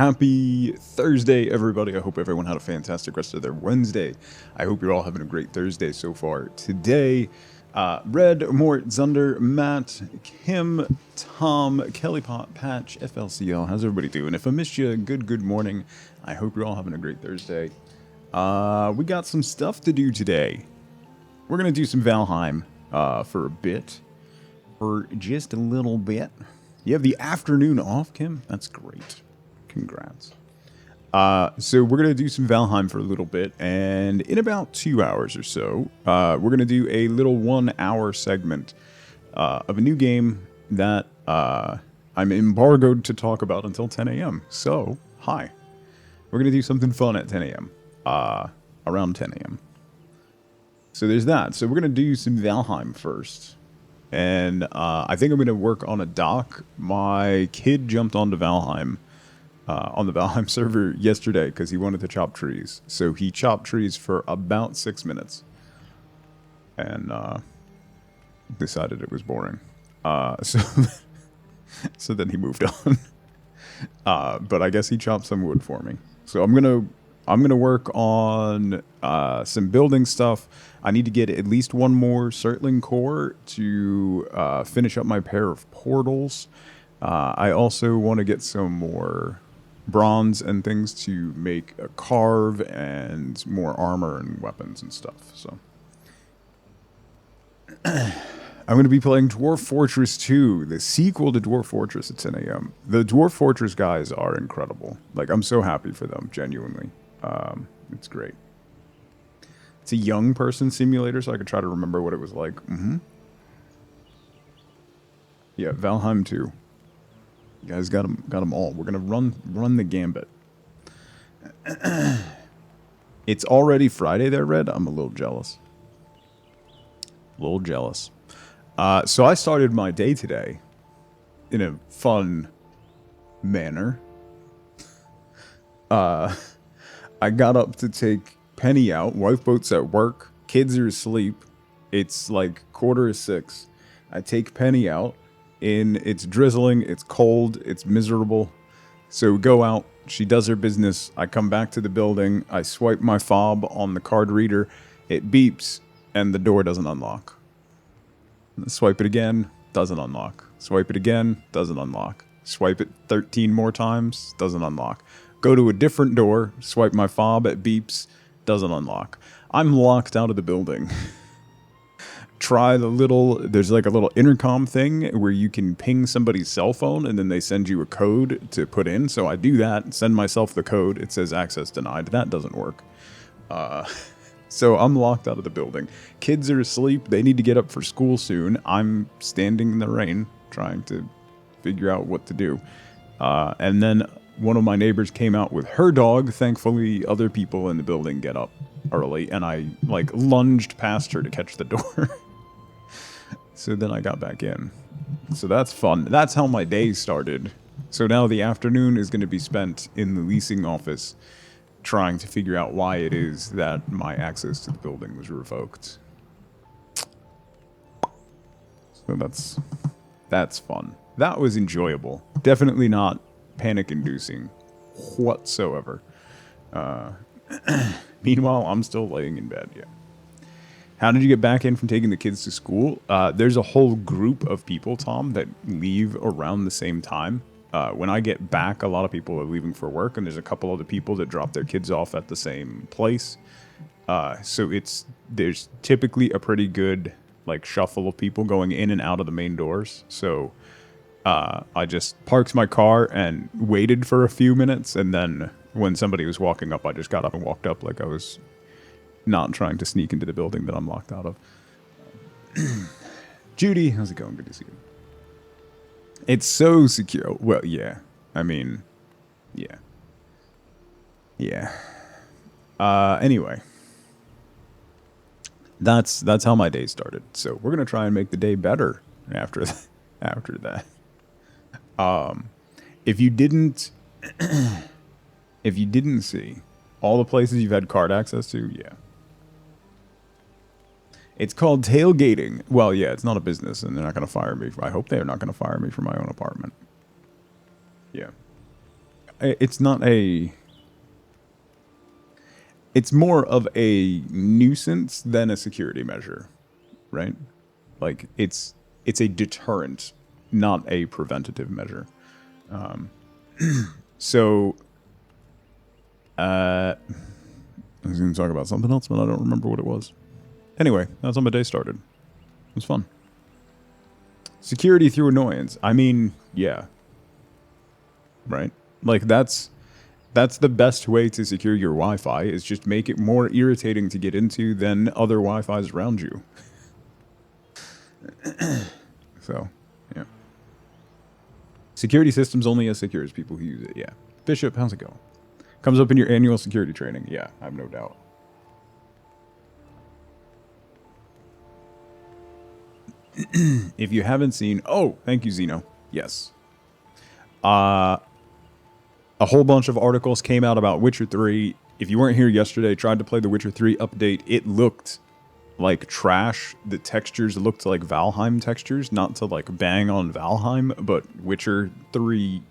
Happy Thursday, everybody. I hope everyone had a fantastic rest of their Wednesday. I hope you're all having a great Thursday so far. Today, Red, Mort, Zunder, Matt, Kim, Tom, Kelly Pot, Patch, FLCL. How's everybody doing? If I missed you, good morning. I hope you're all having a great Thursday. We got some stuff to do today. We're going to do some Valheim for a bit. For just a little bit. You have the afternoon off, Kim? That's great. Congrats. So we're going to do some Valheim for a little bit, and in about 2 hours or so, we're going to do a little 1 hour segment of a new game that I'm embargoed to talk about until 10 a.m. So, hi. We're going to do something fun at 10 a.m. Around 10 a.m. So there's that. So we're going to do some Valheim first. And I think I'm going to work on a dock. My kid jumped onto Valheim on the Valheim server yesterday because he wanted to chop trees. So he chopped trees for about 6 minutes. And decided it was boring. So then he moved on. But I guess he chopped some wood for me. So I'm gonna work on some building stuff. I need to get at least one more Surtling core to finish up my pair of portals. I also want to get some more bronze and things to make a carve and more armor and weapons and stuff. So I'm going to be playing Dwarf Fortress 2, the sequel to Dwarf Fortress at 10 a.m. The Dwarf Fortress guys are incredible. Like, I'm so happy for them, genuinely. It's great. It's a young person simulator, so I could try to remember what it was like. Yeah, Valheim 2. You guys got them all. We're gonna run the gambit. It's already Friday there, Red. I'm a little jealous. So I started my day today in a fun manner. I got up to take Penny out. Wife boat's at work. Kids are asleep. It's like 5:45. I take Penny out. It's drizzling. It's cold. It's miserable. So we go out. She does her business. I come back to the building. I swipe my fob on the card reader. It beeps, and the door doesn't unlock. Swipe it again. Doesn't unlock. Swipe it again. Doesn't unlock. Swipe it 13 more times. Doesn't unlock. Go to a different door, swipe my fob, it beeps, doesn't unlock. I'm locked out of the building. Try there's like a little intercom thing where you can ping somebody's cell phone and then they send you a code to put in. So I do that, send myself the code, it says access denied. That doesn't work. So I'm locked out of the building. Kids are asleep, they need to get up for school soon. I'm standing in the rain trying to figure out what to do. And then one of my neighbors came out with her dog. Thankfully, other people in the building get up early, and I, like, lunged past her to catch the door. So then I got back in. So that's fun. That's how my day started. So now the afternoon is going to be spent in the leasing office trying to figure out why it is that my access to the building was revoked. So that's fun. That was enjoyable. Definitely not panic-inducing whatsoever. Meanwhile, I'm still laying in bed. Yeah. How did you get back in from taking the kids to school? There's a whole group of people, Tom, that leave around the same time. When I get back, a lot of people are leaving for work, and there's a couple other people that drop their kids off at the same place. So there's typically a pretty good like shuffle of people going in and out of the main doors. So I just parked my car and waited for a few minutes, and then when somebody was walking up, I just got up and walked up like I was not trying to sneak into the building that I'm locked out of. Judy, how's it going? Good to see you. It's so secure. Well, yeah. I mean, yeah. Yeah. Anyway. That's how my day started. So we're going to try and make the day better after that. If you didn't see all the places you've had card access to, yeah. It's called tailgating. Well, yeah, it's not a business, and they're not going to fire me. I hope they're not going to fire me for my own apartment. Yeah. it's not a, it's more of a nuisance than a security measure, right? Like it's a deterrent, not a preventative measure. So I was going to talk about something else, but I don't remember what it was. Anyway, that's how my day started. It was fun. Security through annoyance. I mean, yeah. Right? Like, that's the best way to secure your Wi-Fi, is just make it more irritating to get into than other Wi-Fis around you. So, yeah. Security systems only as secure as people who use it, yeah. Bishop, how's it going? Comes up in your annual security training. Yeah, I have no doubt. If you haven't seen... Oh, thank you, Zeno. Yes. A whole bunch of articles came out about Witcher 3. If you weren't here yesterday, tried to play the Witcher 3 update. It looked like trash. The textures looked like Valheim textures. Not to, like, bang on Valheim, but Witcher 3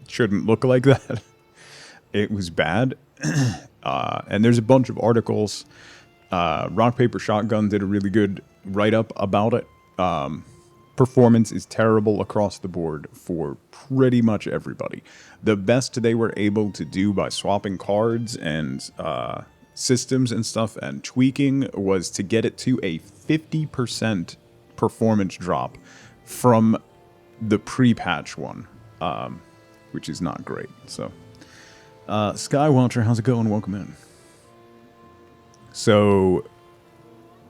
shouldn't look like that. It was bad. And there's a bunch of articles. Rock, Paper, Shotgun did a really good write-up about it. Performance is terrible across the board for pretty much everybody. The best they were able to do by swapping cards and systems and stuff and tweaking was to get it to a 50% performance drop from the pre-patch one, which is not great. So, Skywatcher, how's it going? Welcome in. So,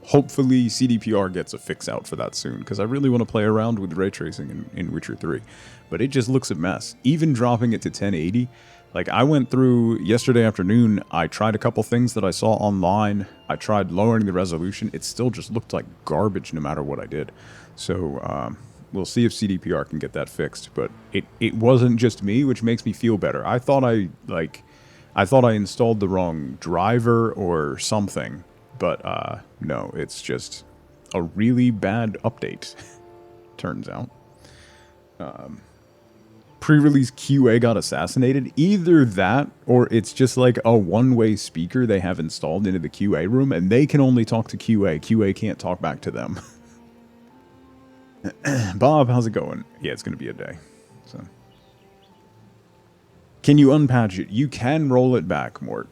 hopefully CDPR gets a fix out for that soon, because I really want to play around with ray tracing in Witcher 3. But it just looks a mess. Even dropping it to 1080, like I went through yesterday afternoon, I tried a couple things that I saw online. I tried lowering the resolution. It still just looked like garbage no matter what I did. So we'll see if CDPR can get that fixed. But it wasn't just me, which makes me feel better. I thought I installed the wrong driver or something. But no, it's just a really bad update, turns out. Pre-release QA got assassinated. Either that, or it's just like a one-way speaker they have installed into the QA room, and they can only talk to QA. QA can't talk back to them. Bob, how's it going? Yeah, it's going to be a day. So, can you unpatch it? You can roll it back, Mort.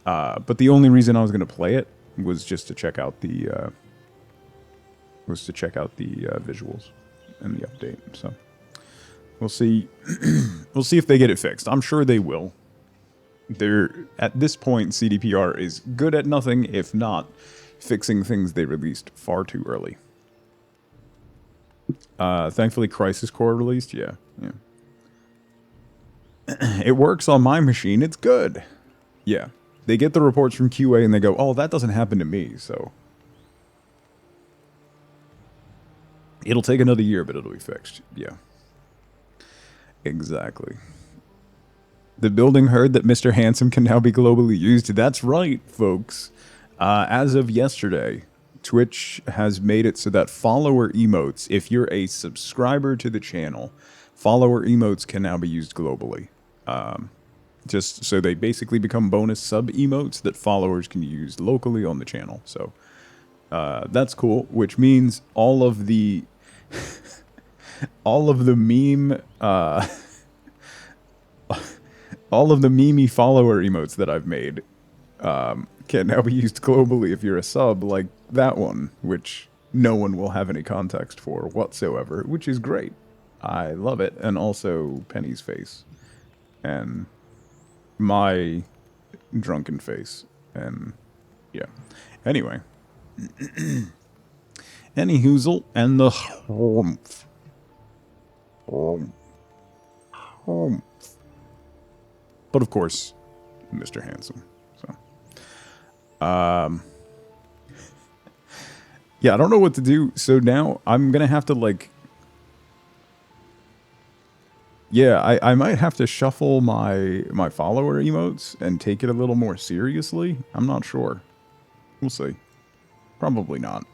But the only reason I was going to play it was just to check out the visuals and the update. So we'll see. We'll see if they get it fixed. I'm sure they will. They're at this point, CDPR is good at nothing, if not fixing things they released far too early. Thankfully, Crisis Core released. Yeah. It works on my machine. It's good. Yeah. They get the reports from QA and they go, oh, that doesn't happen to me, so. It'll take another year, but it'll be fixed. Yeah. Exactly. The building heard that Mr. Handsome can now be globally used. That's right, folks. As of yesterday, Twitch has made it so that follower emotes, if you're a subscriber to the channel, follower emotes can now be used globally. Just so they basically become bonus sub emotes that followers can use locally on the channel. So that's cool, which means all of the meme all of the memey follower emotes that I've made can now be used globally if you're a sub, like that one, which no one will have any context for whatsoever, which is great. I love it. And also Penny's face and my drunken face, and yeah. Anyway, any hoozle and the humph. But of course, Mr. Handsome. So, yeah, I don't know what to do. So now I'm gonna have to like. Yeah, I might have to shuffle my follower emotes and take it a little more seriously. I'm not sure. We'll see. Probably not.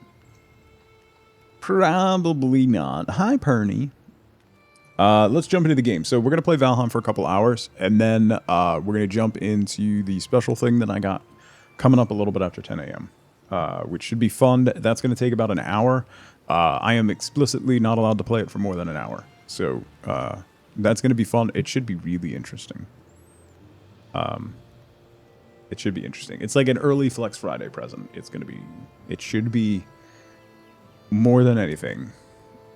Probably not. Hi, Perny. Let's jump into the game. So we're going to play Valheim for a couple hours, and then we're going to jump into the special thing that I got coming up a little bit after 10 a.m., which should be fun. That's going to take about an hour. I am explicitly not allowed to play it for more than an hour. So that's going to be fun. It should be really interesting. It should be interesting. It's like an early Flex Friday present. It should be more than anything.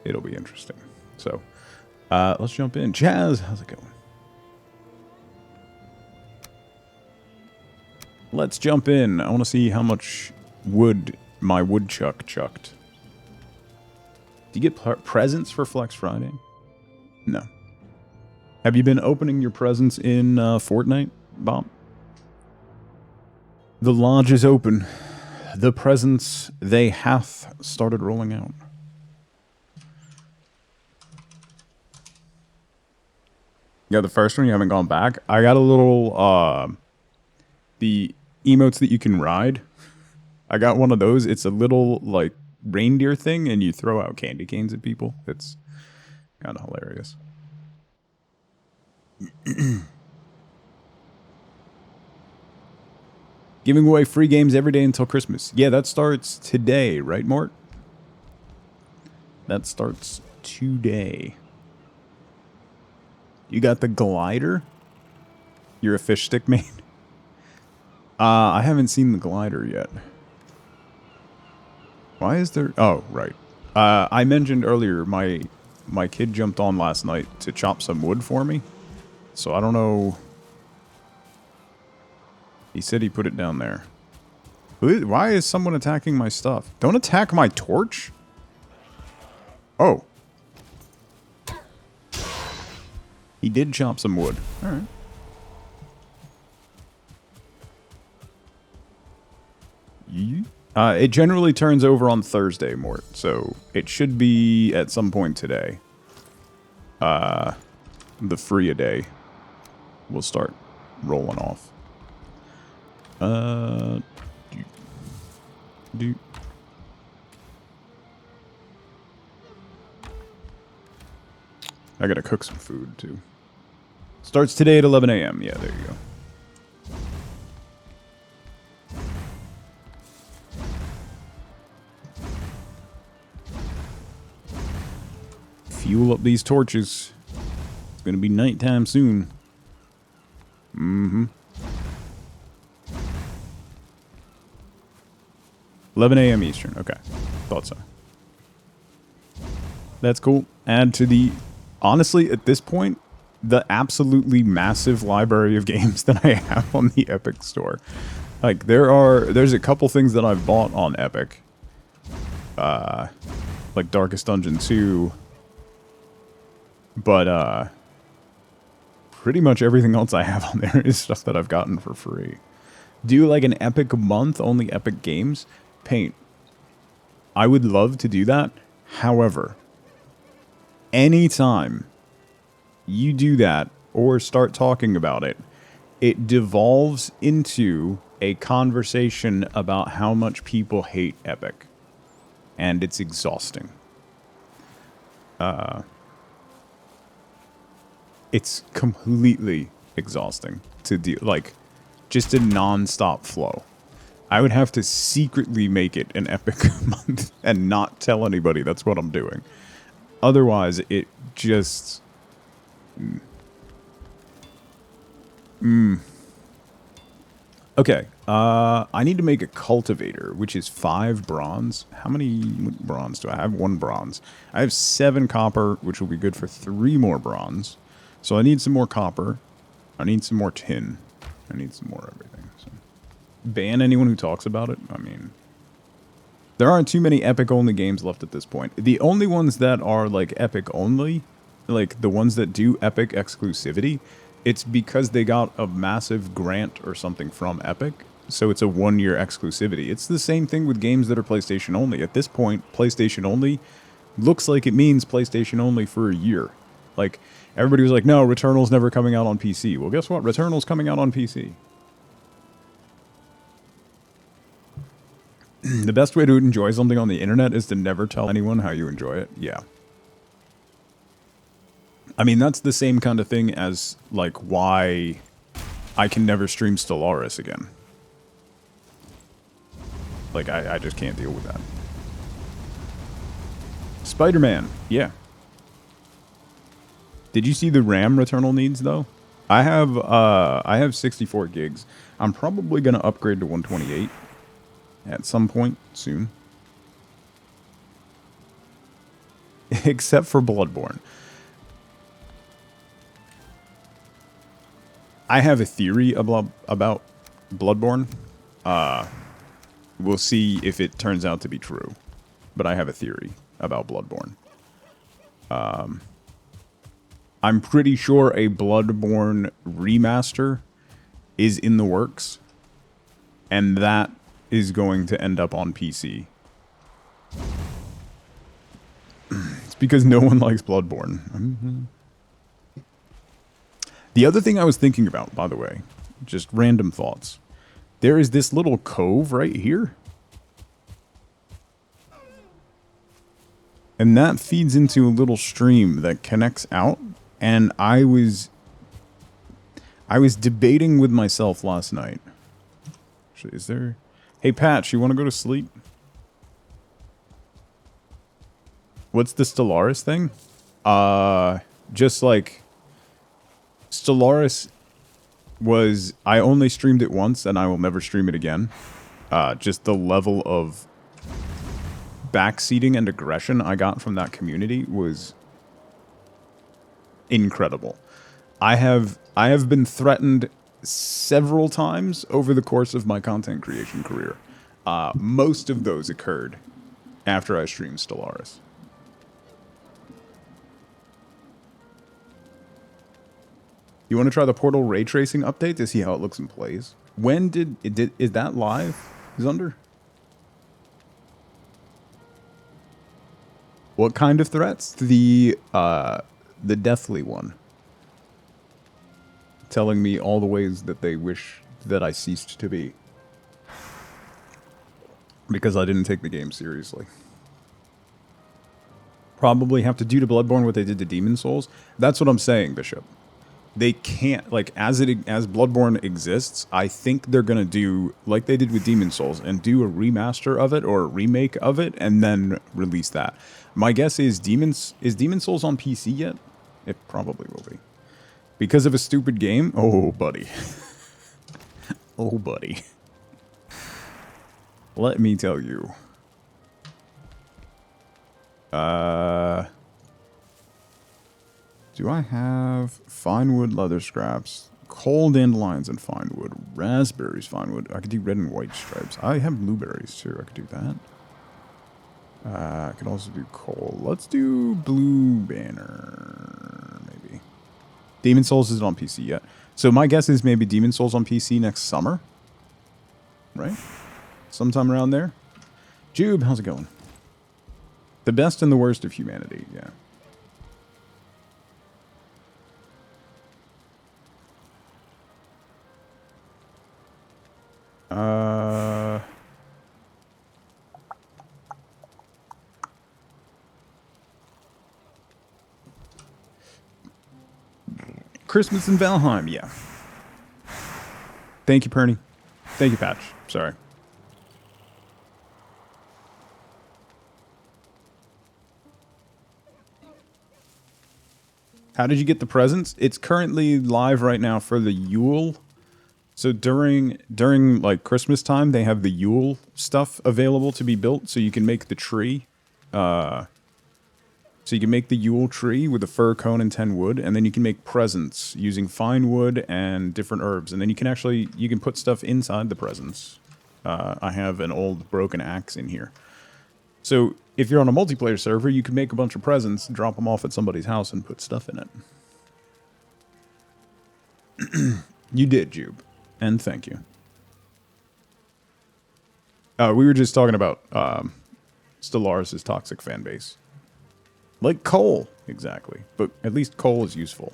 It'll be interesting. So let's jump in. Jazz, how's it going? Let's jump in. I want to see how much wood my woodchuck chucked. Do you get presents for Flex Friday? No. Have you been opening your presents in Fortnite, Bob? The lodge is open. The presents, they hath started rolling out. Yeah, the first one, you haven't gone back. I got a little, the emotes that you can ride. I got one of those. It's a little, like, reindeer thing, and you throw out candy canes at people. It's kind of hilarious. Giving away free games every day until Christmas. Yeah, that starts today, right, Mort? That starts today. You got the glider? You're a fish stick main? I haven't seen the glider yet. Why is there... Oh, right. I mentioned earlier my kid jumped on last night to chop some wood for me. So I don't know... He said he put it down there. Why is someone attacking my stuff? Don't attack my torch? Oh. He did chop some wood. Alright. It generally turns over on Thursday, Mort. So it should be at some point today. The free-a-day will start rolling off. I gotta cook some food, too. Starts today at 11 a.m. Yeah, there you go. Fuel up these torches. It's gonna be nighttime soon. Mm-hmm. 11 a.m. Eastern. Okay. Thought so. That's cool. Add to the... Honestly, at this point, the absolutely massive library of games that I have on the Epic Store. Like, there's a couple things that I've bought on Epic. Like Darkest Dungeon 2. But, pretty much everything else I have on there is stuff that I've gotten for free. Do like an Epic month, only Epic games? Paint. I would love to do that. However, anytime you do that or start talking about it, it devolves into a conversation about how much people hate Epic. And it's exhausting. It's completely exhausting to do, like, just a non-stop flow. I would have to secretly make it an Epic month and not tell anybody that's what I'm doing. Otherwise, it just... Okay, I need to make a cultivator, which is 5 bronze. How many bronze do I have? 1 bronze. I have 7 copper, which will be good for 3 more bronze. So I need some more copper. I need some more tin. I need some more everything. So. Ban anyone who talks about it? I mean, there aren't too many Epic-only games left at this point. The only ones that are, like, Epic-only, like, the ones that do Epic exclusivity, it's because they got a massive grant or something from Epic, so it's a 1-year exclusivity. It's the same thing with games that are PlayStation-only. At this point, PlayStation-only looks like it means PlayStation-only for a year. Like, everybody was like, no, Returnal's never coming out on PC. Well, guess what? Returnal's coming out on PC. The best way to enjoy something on the internet is to never tell anyone how you enjoy it. Yeah. I mean, that's the same kind of thing as, like, why I can never stream Stellaris again. Like, I just can't deal with that. Spider-Man, yeah. Did you see the RAM returnal needs, though? I have 64 gigs. I'm probably going to upgrade to 128 at some point soon. Except for Bloodborne. I have a theory about Bloodborne. We'll see if it turns out to be true. But I have a theory about Bloodborne. I'm pretty sure a Bloodborne remaster is in the works. And that is going to end up on PC. It's because no one likes Bloodborne. Mm-hmm. The other thing I was thinking about, by the way, just random thoughts. There is this little cove right here. And that feeds into a little stream that connects out. And I was debating with myself last night. Actually, is there... Hey, Patch, you want to go to sleep? What's the Stellaris thing? Just like... Stellaris was... I only streamed it once, and I will never stream it again. Just the level of backseating and aggression I got from that community was incredible. I have been threatened several times over the course of my content creation career. Most of those occurred after I streamed Stellaris. You want to try the Portal ray tracing update to see how it looks and plays? When is that live, Zunder? What kind of threats? The deathly one. Telling me all the ways that they wish that I ceased to be. Because I didn't take the game seriously. Probably have to do to Bloodborne what they did to Demon Souls. That's what I'm saying, Bishop. They can't, like, as Bloodborne exists, I think they're going to do, like they did with Demon Souls, and do a remaster of it, or a remake of it, and then release that. My guess is Demon Souls on PC yet? It probably will be. Because of a stupid game? Oh, buddy. Oh, buddy. Let me tell you. Do I have fine wood, leather scraps, coal dandelions and fine wood, raspberries, fine wood? I could do red and white stripes. I have blueberries too. I could do that. I could also do coal. Let's do blue banner, maybe. Demon Souls isn't on PC yet. So my guess is maybe Demon Souls on PC next summer. Right? Sometime around there. Jube, how's it going? The best and the worst of humanity, yeah. Christmas in Valheim, yeah. Thank you, Perny. Thank you, Patch. Sorry. How did you get the presents? It's currently live right now for the Yule. So during like Christmas time, they have the Yule stuff available to be built, so you can make the tree. So you can make the Yule tree with a fir cone and 10 wood, and then you can make presents using fine wood and different herbs, and then you can put stuff inside the presents. I have an old broken axe in here. So if you're on a multiplayer server, you can make a bunch of presents, drop them off at somebody's house, and put stuff in it. You did, Jube. And thank you. We were just talking about Stellaris' toxic fan base. Like coal, exactly. But at least coal is useful.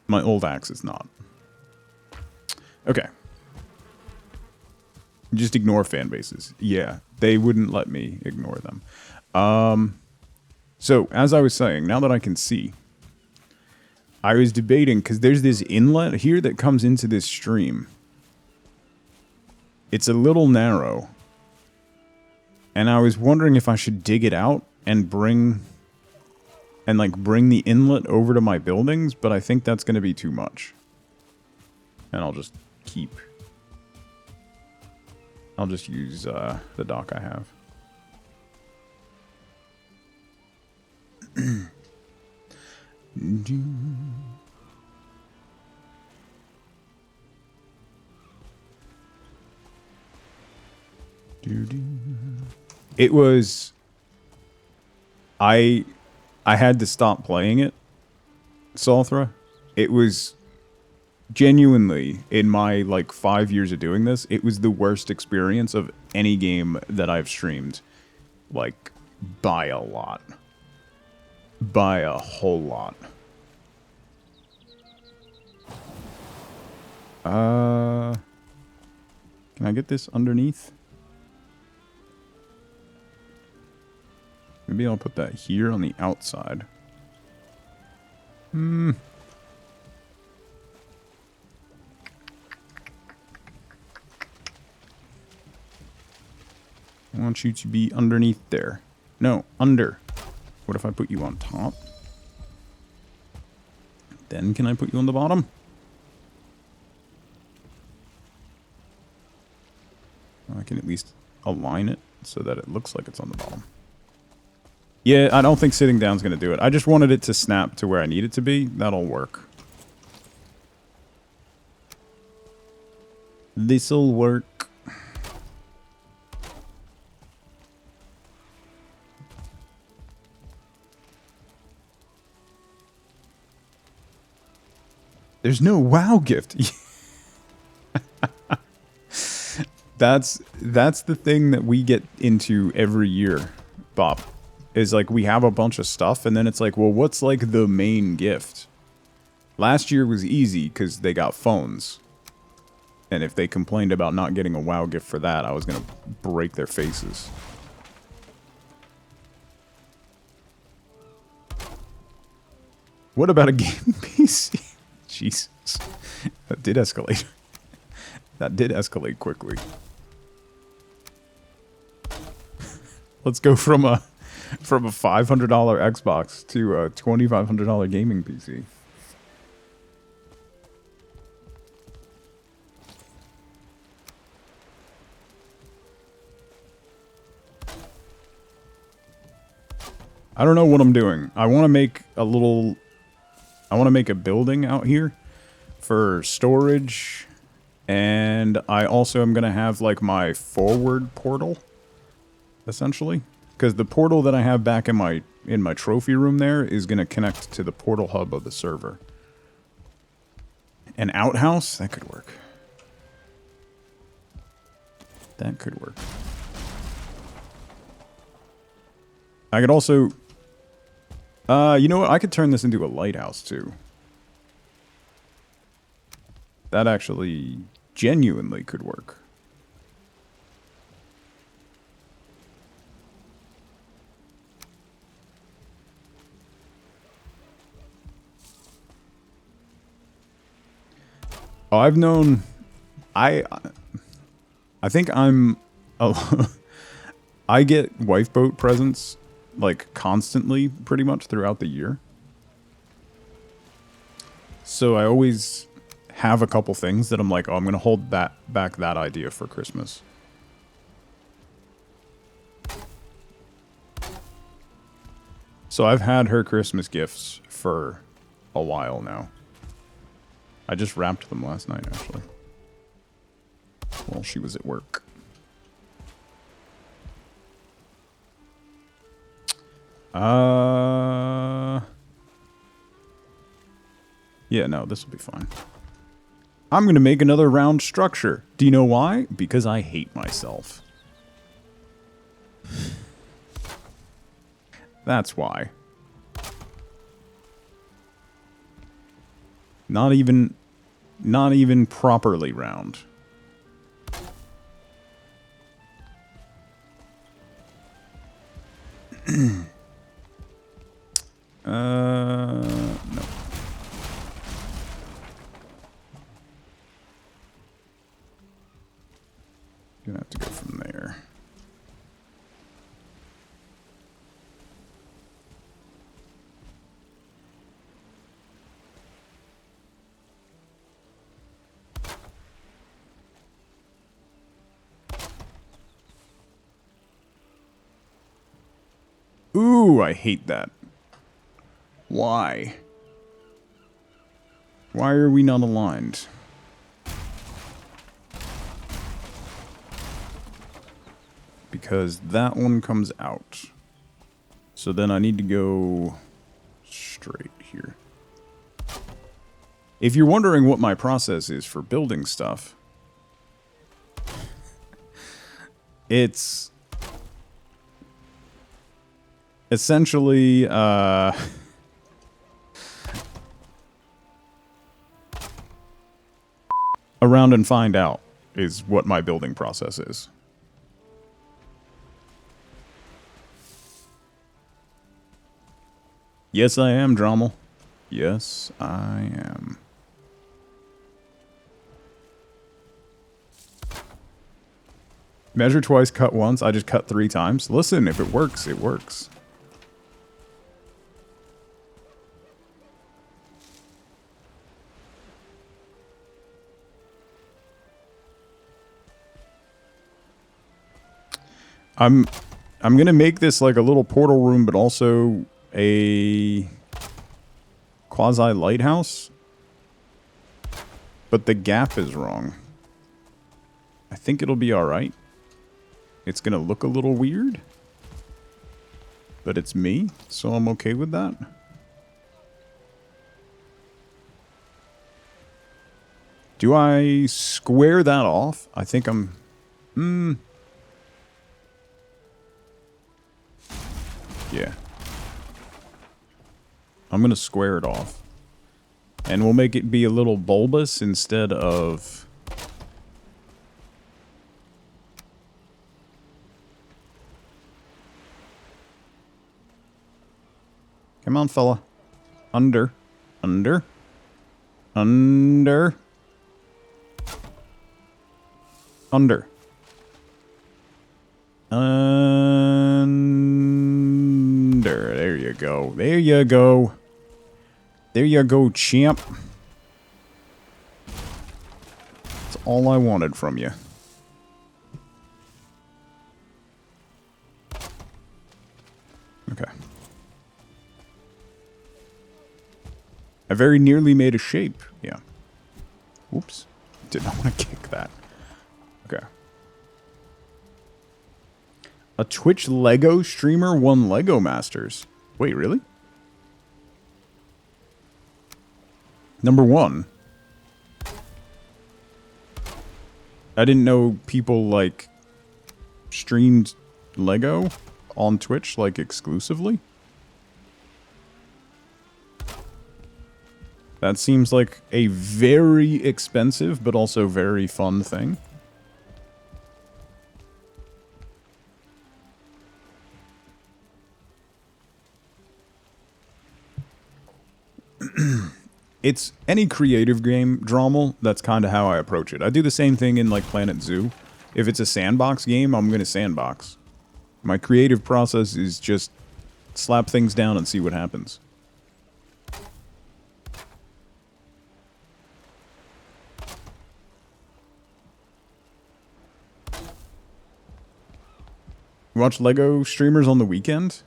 My old axe is not. Okay. Just ignore fan bases. Yeah, they wouldn't let me ignore them. So, as I was saying, now that I can see, I was debating, because there's this inlet here that comes into this stream. It's a little narrow. And I was wondering if I should dig it out and bring the inlet over to my buildings, but I think that's going to be too much. And I'll just use the dock I have. It was... I had to stop playing it, Salthra. It was genuinely, in my, like, 5 years of doing this, it was the worst experience of any game that I've streamed. Like, by a lot. By a whole lot. Can I get this underneath? Maybe I'll put that here on the outside. I want you to be underneath there. No, under. What if I put you on top? Then can I put you on the bottom? I can at least align it so that it looks like it's on the bottom. Yeah, I don't think sitting down is going to do it. I just wanted it to snap to where I need it to be. That'll work. This'll work. There's no WoW gift. That's the thing that we get into every year, Bob. Is like we have a bunch of stuff and then it's like, well, what's like the main gift? Last year was easy because they got phones. And if they complained about not getting a WoW gift for that, I was going to break their faces. What about a game PC? Jesus. That did escalate. That did escalate quickly. Let's go from a $500 Xbox to a $2,500 gaming PC. I don't know what I'm doing. I want to make a building out here for storage, and I also am going to have like my forward portal, essentially. Because the portal that I have back in my trophy room there is going to connect to the portal hub of the server. An outhouse? That could work. That could work. I could also... you know what? I could turn this into a lighthouse, too. That actually genuinely could work. Oh, I've known... I think I'm... I get wife boat presents, like, constantly, pretty much, throughout the year. So I always have a couple things that I'm like, oh, I'm going to hold back that idea for Christmas. So I've had her Christmas gifts for a while now. I just wrapped them last night, actually. While she was at work. Yeah, no, this will be fine. I'm going to make another round structure. Do you know why? Because I hate myself. That's why. Not even properly round. No. Gonna have to go from there. Ooh, I hate that. Why? Why are we not aligned? Because that one comes out. So then I need to go straight here. If you're wondering what my process is for building stuff, it's essentially around and find out is what my building process is. Yes, I am, Drommel. Yes, I am. Measure twice, cut once. I just cut 3 times. Listen, if it works, it works. I'm gonna make this like a little portal room, but also a quasi lighthouse. But the gap is wrong. I think it'll be alright. It's gonna look a little weird. But it's me, so I'm okay with that. Do I square that off? I think I'm... Yeah. I'm gonna square it off. And we'll make it be a little bulbous instead of... Come on, fella. Under. Under. Under. Under. Under. There you go. There you go. There you go, champ. That's all I wanted from you. Okay. I very nearly made a shape. Yeah. Oops. Did not want to kick that. Okay. A Twitch Lego streamer won Lego Masters. Wait, really? Number 1. I didn't know people, like, streamed Lego on Twitch, like, exclusively. That seems like a very expensive, but also very fun thing. It's any creative game, Drommel, that's kind of how I approach it. I do the same thing in, like, Planet Zoo. If it's a sandbox game, I'm going to sandbox. My creative process is just slap things down and see what happens. Watch Lego streamers on the weekend?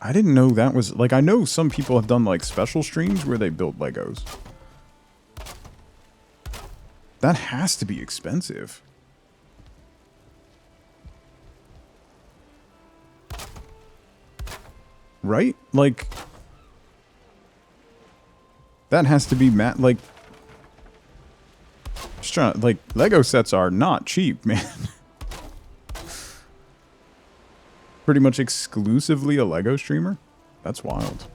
I didn't know that was... Like, I know some people have done, like, special streams where they build Legos. That has to be expensive. Right? Like... That has to be... Like... Just trying to... Like, Lego sets are not cheap, man. Pretty much exclusively a Lego streamer? That's wild.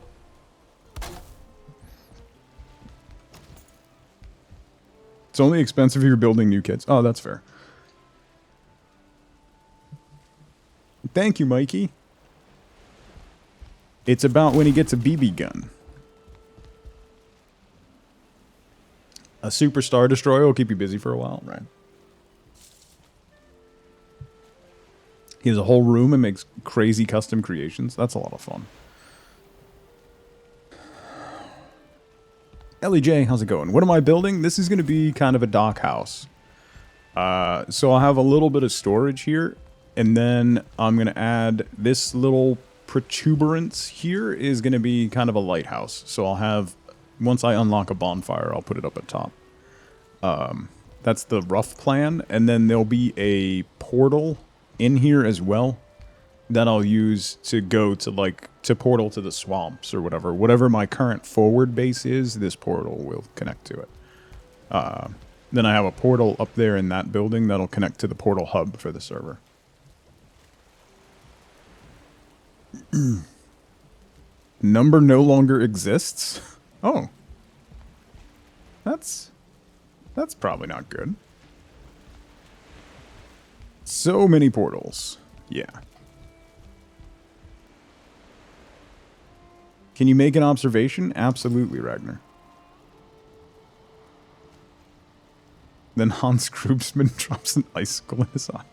It's only expensive if you're building new kits. Oh, that's fair. Thank you, Mikey. It's about when he gets a BB gun. A Super Star Destroyer will keep you busy for a while, right? He has a whole room and makes crazy custom creations. That's a lot of fun. Ellie J, how's it going? What am I building? This is going to be kind of a dock house. So I'll have a little bit of storage here, and then I'm going to add this little protuberance here is going to be kind of a lighthouse. So I'll have, once I unlock a bonfire, I'll put it up at top. That's the rough plan, and then there'll be a portal in here as well that I'll use to go to, like, to portal to the swamps or whatever. Whatever my current forward base is, this portal will connect to it. Then I have a portal up there in that building that'll connect to the portal hub for the server. Number no longer exists? Oh. That's probably not good. So many portals. Yeah. Can you make an observation? Absolutely, Ragnar. Then Hans Krupsman drops an icicle in his eye.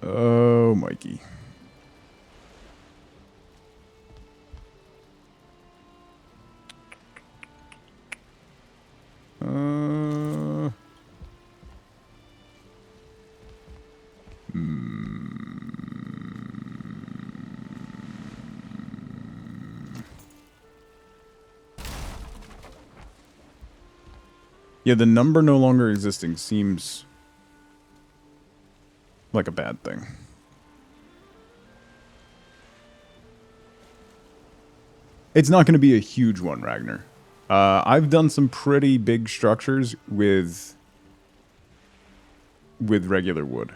Oh, Mikey. Yeah, the number no longer existing seems like a bad thing. It's not going to be a huge one, Ragnar. I've done some pretty big structures with regular wood.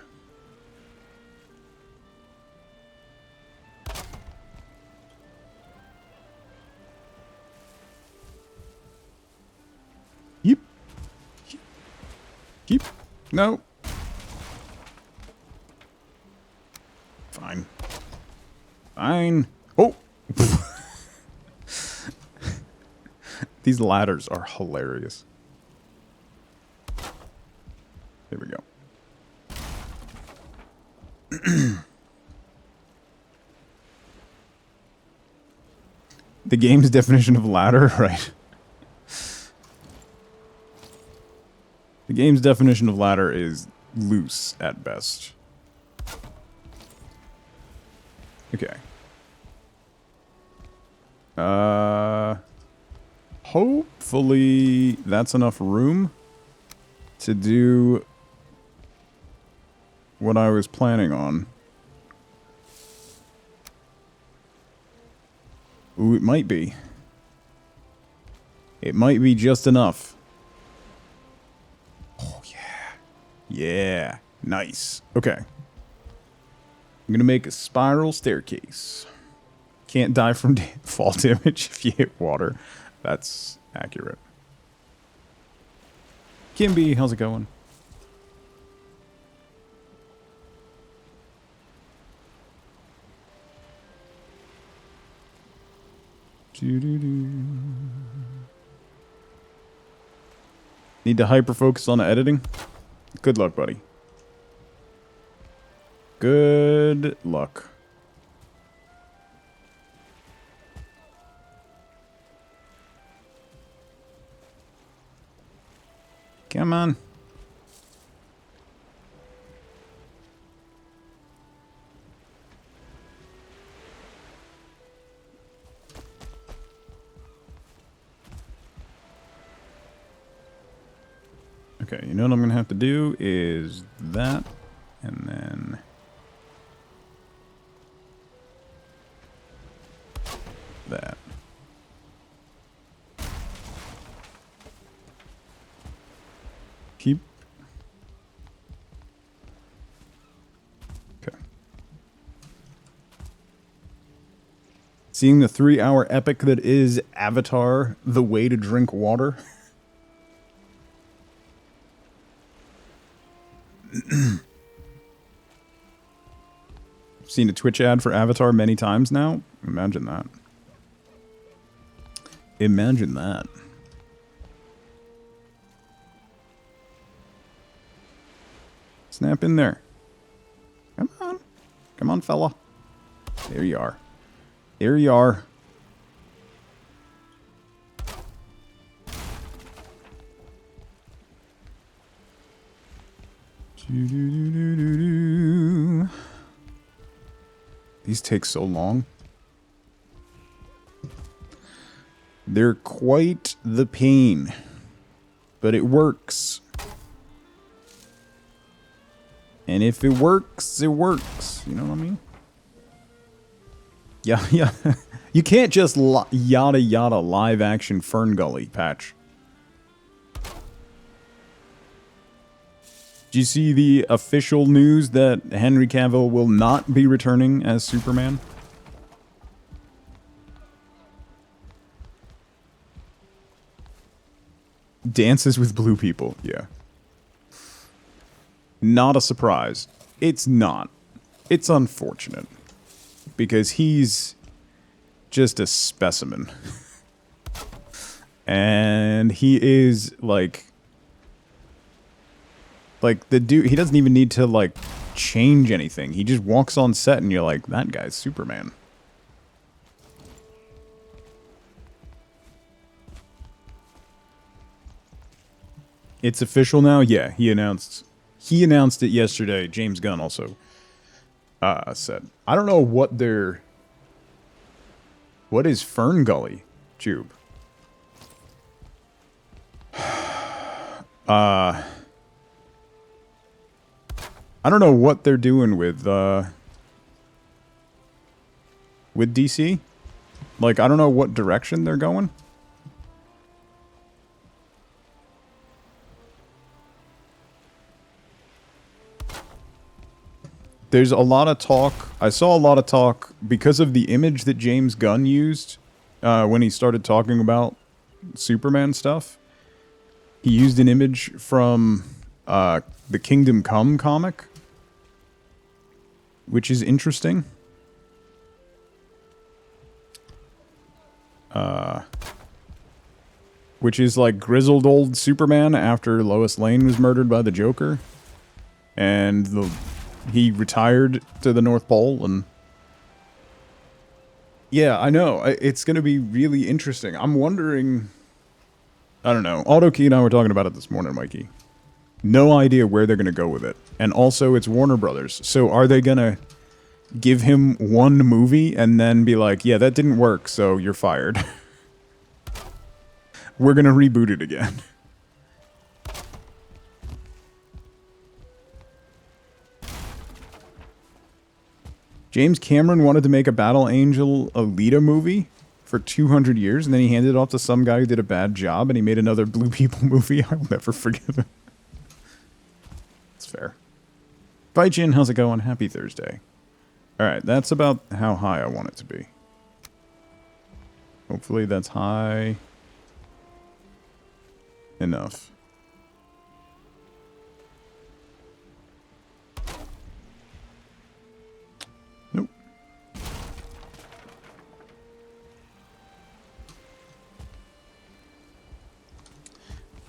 Yep. Keep. No. Fine. Fine. Oh. These ladders are hilarious. Here we go. The game's definition of ladder, right? The game's definition of ladder is loose at best. Okay. Hopefully that's enough room to do what I was planning on. Ooh, it might be. It might be just enough. Oh, yeah. Yeah. Nice. Okay. I'm gonna make a spiral staircase. Can't die from fall damage if you hit water. That's accurate. Kimby, how's it going? Need to hyper focus on the editing? Good luck, buddy. Good luck. Come on. Okay, you know what I'm going to have to do is that, and then that. Keep. Okay. Seeing the 3-hour epic that is Avatar, The Way to Drink Water. Seen a Twitch ad for Avatar many times now. Imagine that. Imagine that. Snap in there. Come on. Come on, fella. There you are. There you are. These take so long. They're quite the pain. But it works. And if it works, it works. You know what I mean? Yeah, yeah. You can't just yada yada live action Fern Gully patch. Did you see the official news that Henry Cavill will not be returning as Superman? Dances with blue people, yeah. Not a surprise. It's not. It's unfortunate. Because he's just a specimen. And he is, like the dude, he doesn't even need to, like, change anything. He just walks on set and you're like, that guy's Superman. It's official now? Yeah, he announced it yesterday. James Gunn also said. I don't know what is Fern Gully, Jube? I don't know what they're doing with DC. Like, I don't know what direction they're going. There's a lot of talk. I saw a lot of talk because of the image that James Gunn used when he started talking about Superman stuff. He used an image from the Kingdom Come comic, which is interesting. Which is like grizzled old Superman after Lois Lane was murdered by the Joker. And he retired to the North Pole, and yeah, I know. It's going to be really interesting. I'm wondering, I don't know. Autokey and I were talking about it this morning, Mikey. No idea where they're going to go with it. And also, it's Warner Brothers. So are they going to give him one movie and then be like, yeah, that didn't work, so you're fired? We're going to reboot it again. James Cameron wanted to make a Battle Angel Alita movie for 200 years, and then he handed it off to some guy who did a bad job, and he made another Blue People movie. I'll never forgive him. It's fair. Bye, Jin. How's it going? Happy Thursday. Alright, that's about how high I want it to be. Hopefully that's high enough. Nope.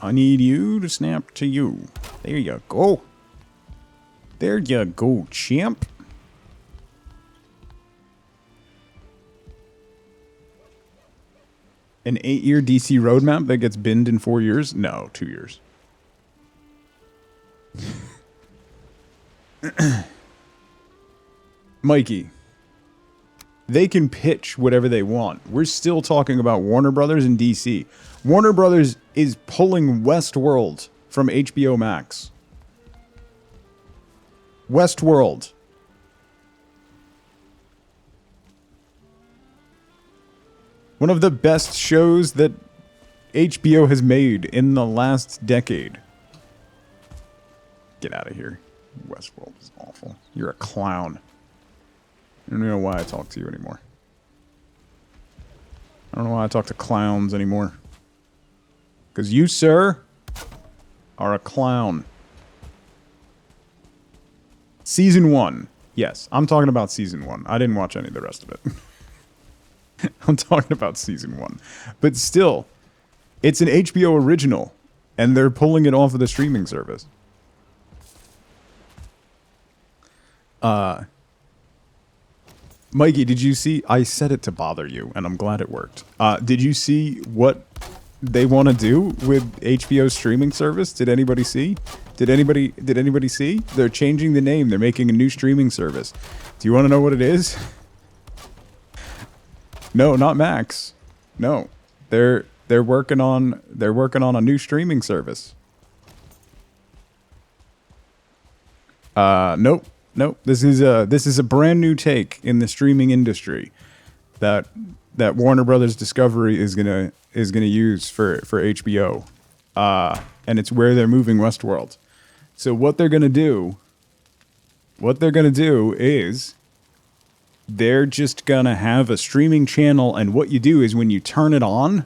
I need you to snap to you. There you go. There you go, champ. An 8-year DC roadmap that gets binned in 4 years? No, 2 years. Mikey, they can pitch whatever they want. We're still talking about Warner Brothers and DC. Warner Brothers is pulling Westworld from HBO Max. Westworld. One of the best shows that HBO has made in the last decade. Get out of here. Westworld is awful. You're a clown. I don't know why I talk to you anymore. I don't know why I talk to clowns anymore. Because you, sir, are a clown. Season 1. Yes, I'm talking about Season 1. I didn't watch any of the rest of it. I'm talking about Season 1. But still, it's an HBO original, and they're pulling it off of the streaming service. Mikey, did you see? I said it to bother you, and I'm glad it worked. Did you see what they want to do with HBO's streaming service? Did anybody see? Did anybody see? They're changing the name. They're making a new streaming service. Do you want to know what it is? No, not Max. No. They're working on a new streaming service. Nope. This is a brand new take in the streaming industry that Warner Brothers Discovery is gonna use for HBO, and it's where they're moving Westworld. So what they're gonna do is they're just gonna have a streaming channel, and what you do is when you turn it on,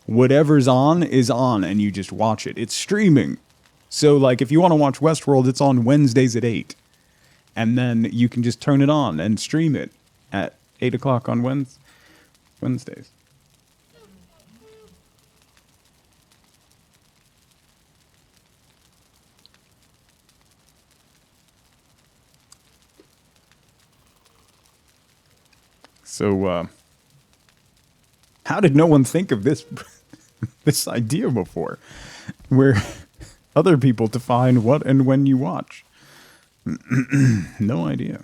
whatever's on is on, and you just watch it. It's streaming. So like if you want to watch Westworld, it's on Wednesdays at 8. And then you can just turn it on and stream it at 8 o'clock on Wednesdays. So, how did no one think of this this idea before? Where other people define what and when you watch. No idea.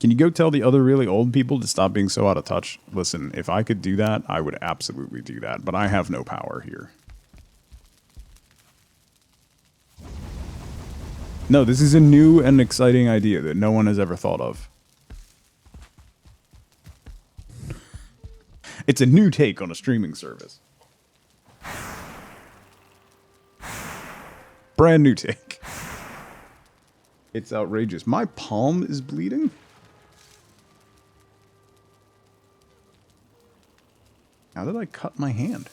Can you go tell the other really old people to stop being so out of touch? Listen, if I could do that, I would absolutely do that, but I have no power here. No, this is a new and exciting idea that no one has ever thought of. It's a new take on a streaming service. Brand new take. It's outrageous. My palm is bleeding? How did I cut my hand?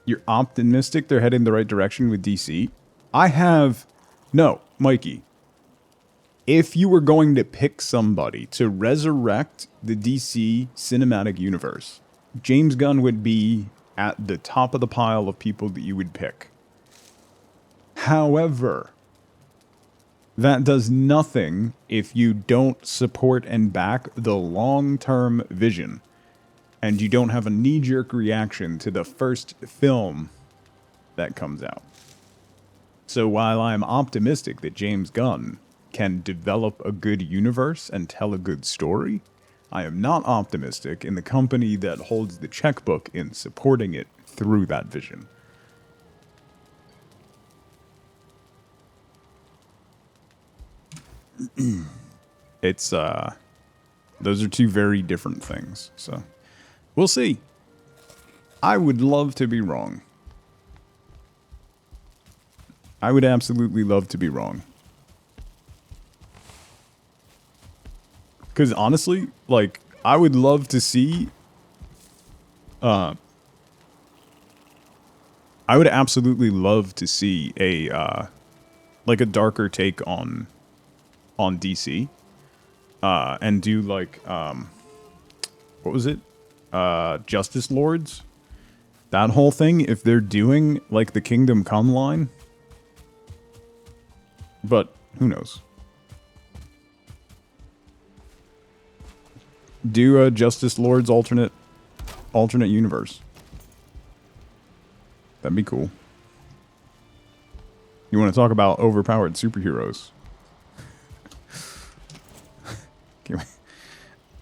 You're optimistic they're heading the right direction with DC? No, Mikey. If you were going to pick somebody to resurrect the DC cinematic universe, James Gunn would be at the top of the pile of people that you would pick. However, that does nothing if you don't support and back the long-term vision, and you don't have a knee-jerk reaction to the first film that comes out. So while I'm optimistic that James Gunn can develop a good universe and tell a good story, I am not optimistic in the company that holds the checkbook in supporting it through that vision. It's, those are two very different things, so we'll see. I would love to be wrong. I would absolutely love to be wrong. Because honestly, like, I would love to see... I would absolutely love to see a, like a darker take on DC. And do, like, what was it? Justice Lords? That whole thing, if they're doing, like, the Kingdom Come line. But, who knows? Do a Justice Lord's alternate universe. That'd be cool. You want to talk about overpowered superheroes? Can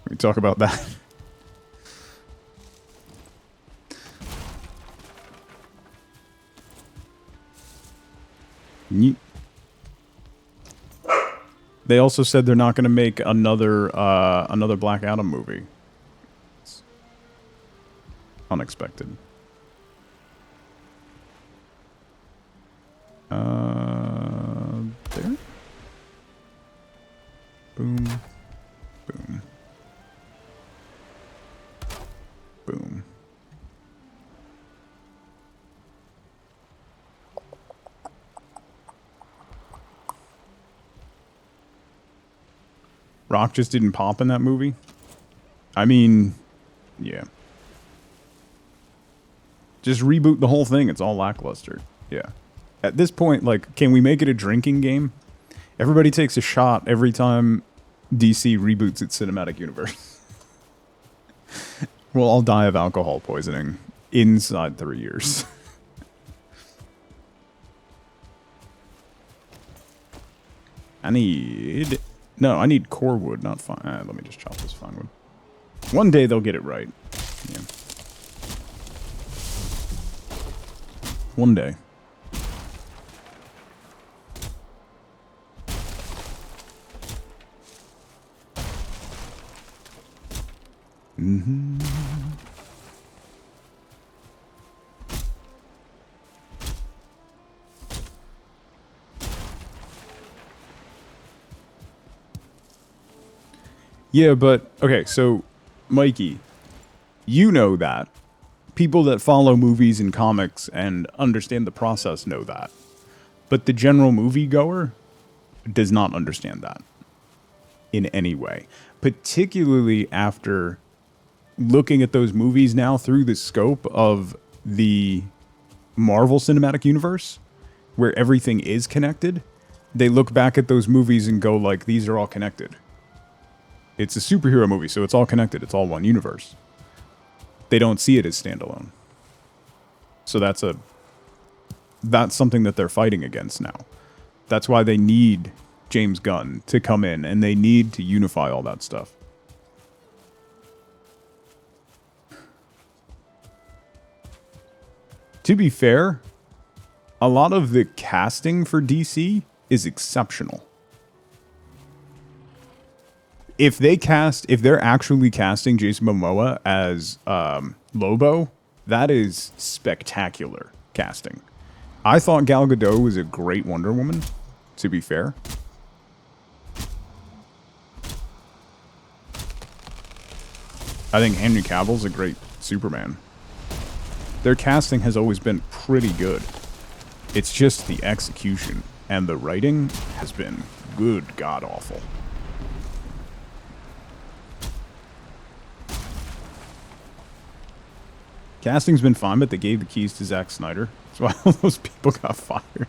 we talk about that? They also said they're not going to make another Black Adam movie. It's unexpected. There. Boom. Boom. Boom. Rock just didn't pop in that movie? I mean, yeah. Just reboot the whole thing. It's all lackluster. Yeah. At this point, like, can we make it a drinking game? Everybody takes a shot every time DC reboots its cinematic universe. We'll all die of alcohol poisoning inside 3 years. I need core wood, not fine. Let me just chop this fine wood. One day they'll get it right. Yeah. One day. Mm-hmm. Yeah, but, okay, so, Mikey, you know that. People that follow movies and comics and understand the process know that. But the general moviegoer does not understand that in any way. Particularly after looking at those movies now through the scope of the Marvel Cinematic Universe, where everything is connected, they look back at those movies and go like, these are all connected. It's a superhero movie, so it's all connected. It's all one universe. They don't see it as standalone. So that's something that they're fighting against now. That's why they need James Gunn to come in, and they need to unify all that stuff. To be fair, a lot of the casting for DC is exceptional. If they're actually casting Jason Momoa as Lobo, that is spectacular casting. I thought Gal Gadot was a great Wonder Woman, to be fair. I think Henry Cavill's a great Superman. Their casting has always been pretty good. It's just the execution and the writing has been good god awful. Casting's been fine, but they gave the keys to Zack Snyder. That's why all those people got fired.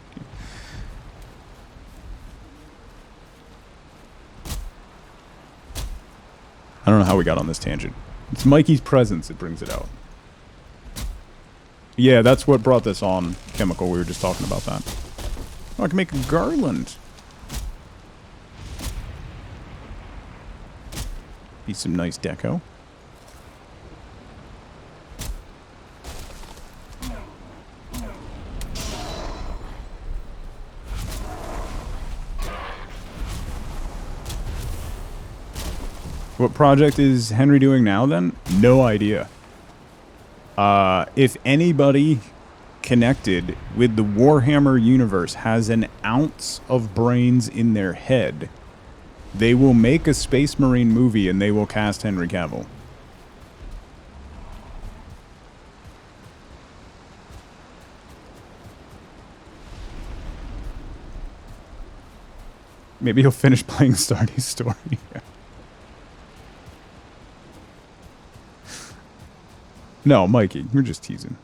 I don't know how we got on this tangent. It's Mikey's presence that brings it out. Yeah, that's what brought this on, Chemical. We were just talking about that. Oh, I can make a garland. Be some nice deco. What project is Henry doing now, then? No idea. If anybody connected with the Warhammer universe has an ounce of brains in their head, they will make a Space Marine movie and they will cast Henry Cavill. Maybe he'll finish playing Stardew's story. No, Mikey, we're just teasing.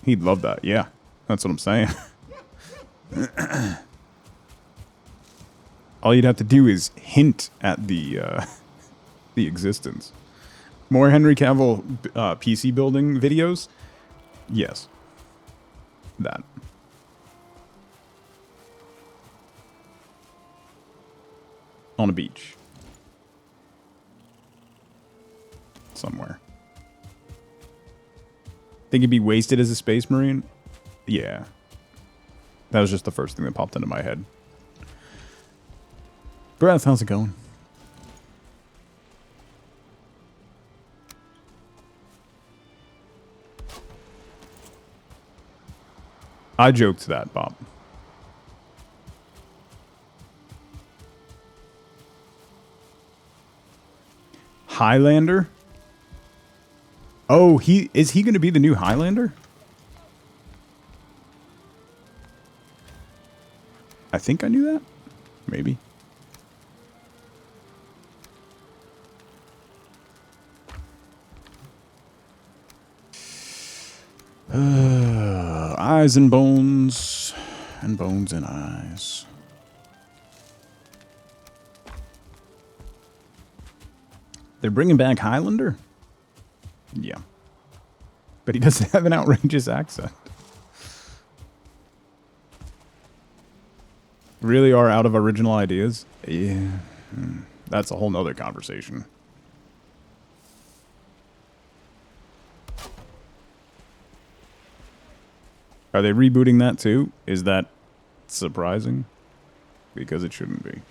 He'd love that, yeah. That's what I'm saying. All you'd have to do is hint at the existence. More Henry Cavill PC building videos? Yes. That. On a beach. Somewhere. Think he'd be wasted as a Space Marine? Yeah. That was just the first thing that popped into my head. Breath, how's it going? I joked that, Bob. Highlander? Oh, is he going to be the new Highlander? I think I knew that. Maybe. Eyes and bones. And bones and eyes. They're bringing back Highlander? Yeah. But he doesn't have an outrageous accent. Really are out of original ideas? Yeah. That's a whole nother conversation. Are they rebooting that too? Is that surprising? Because it shouldn't be.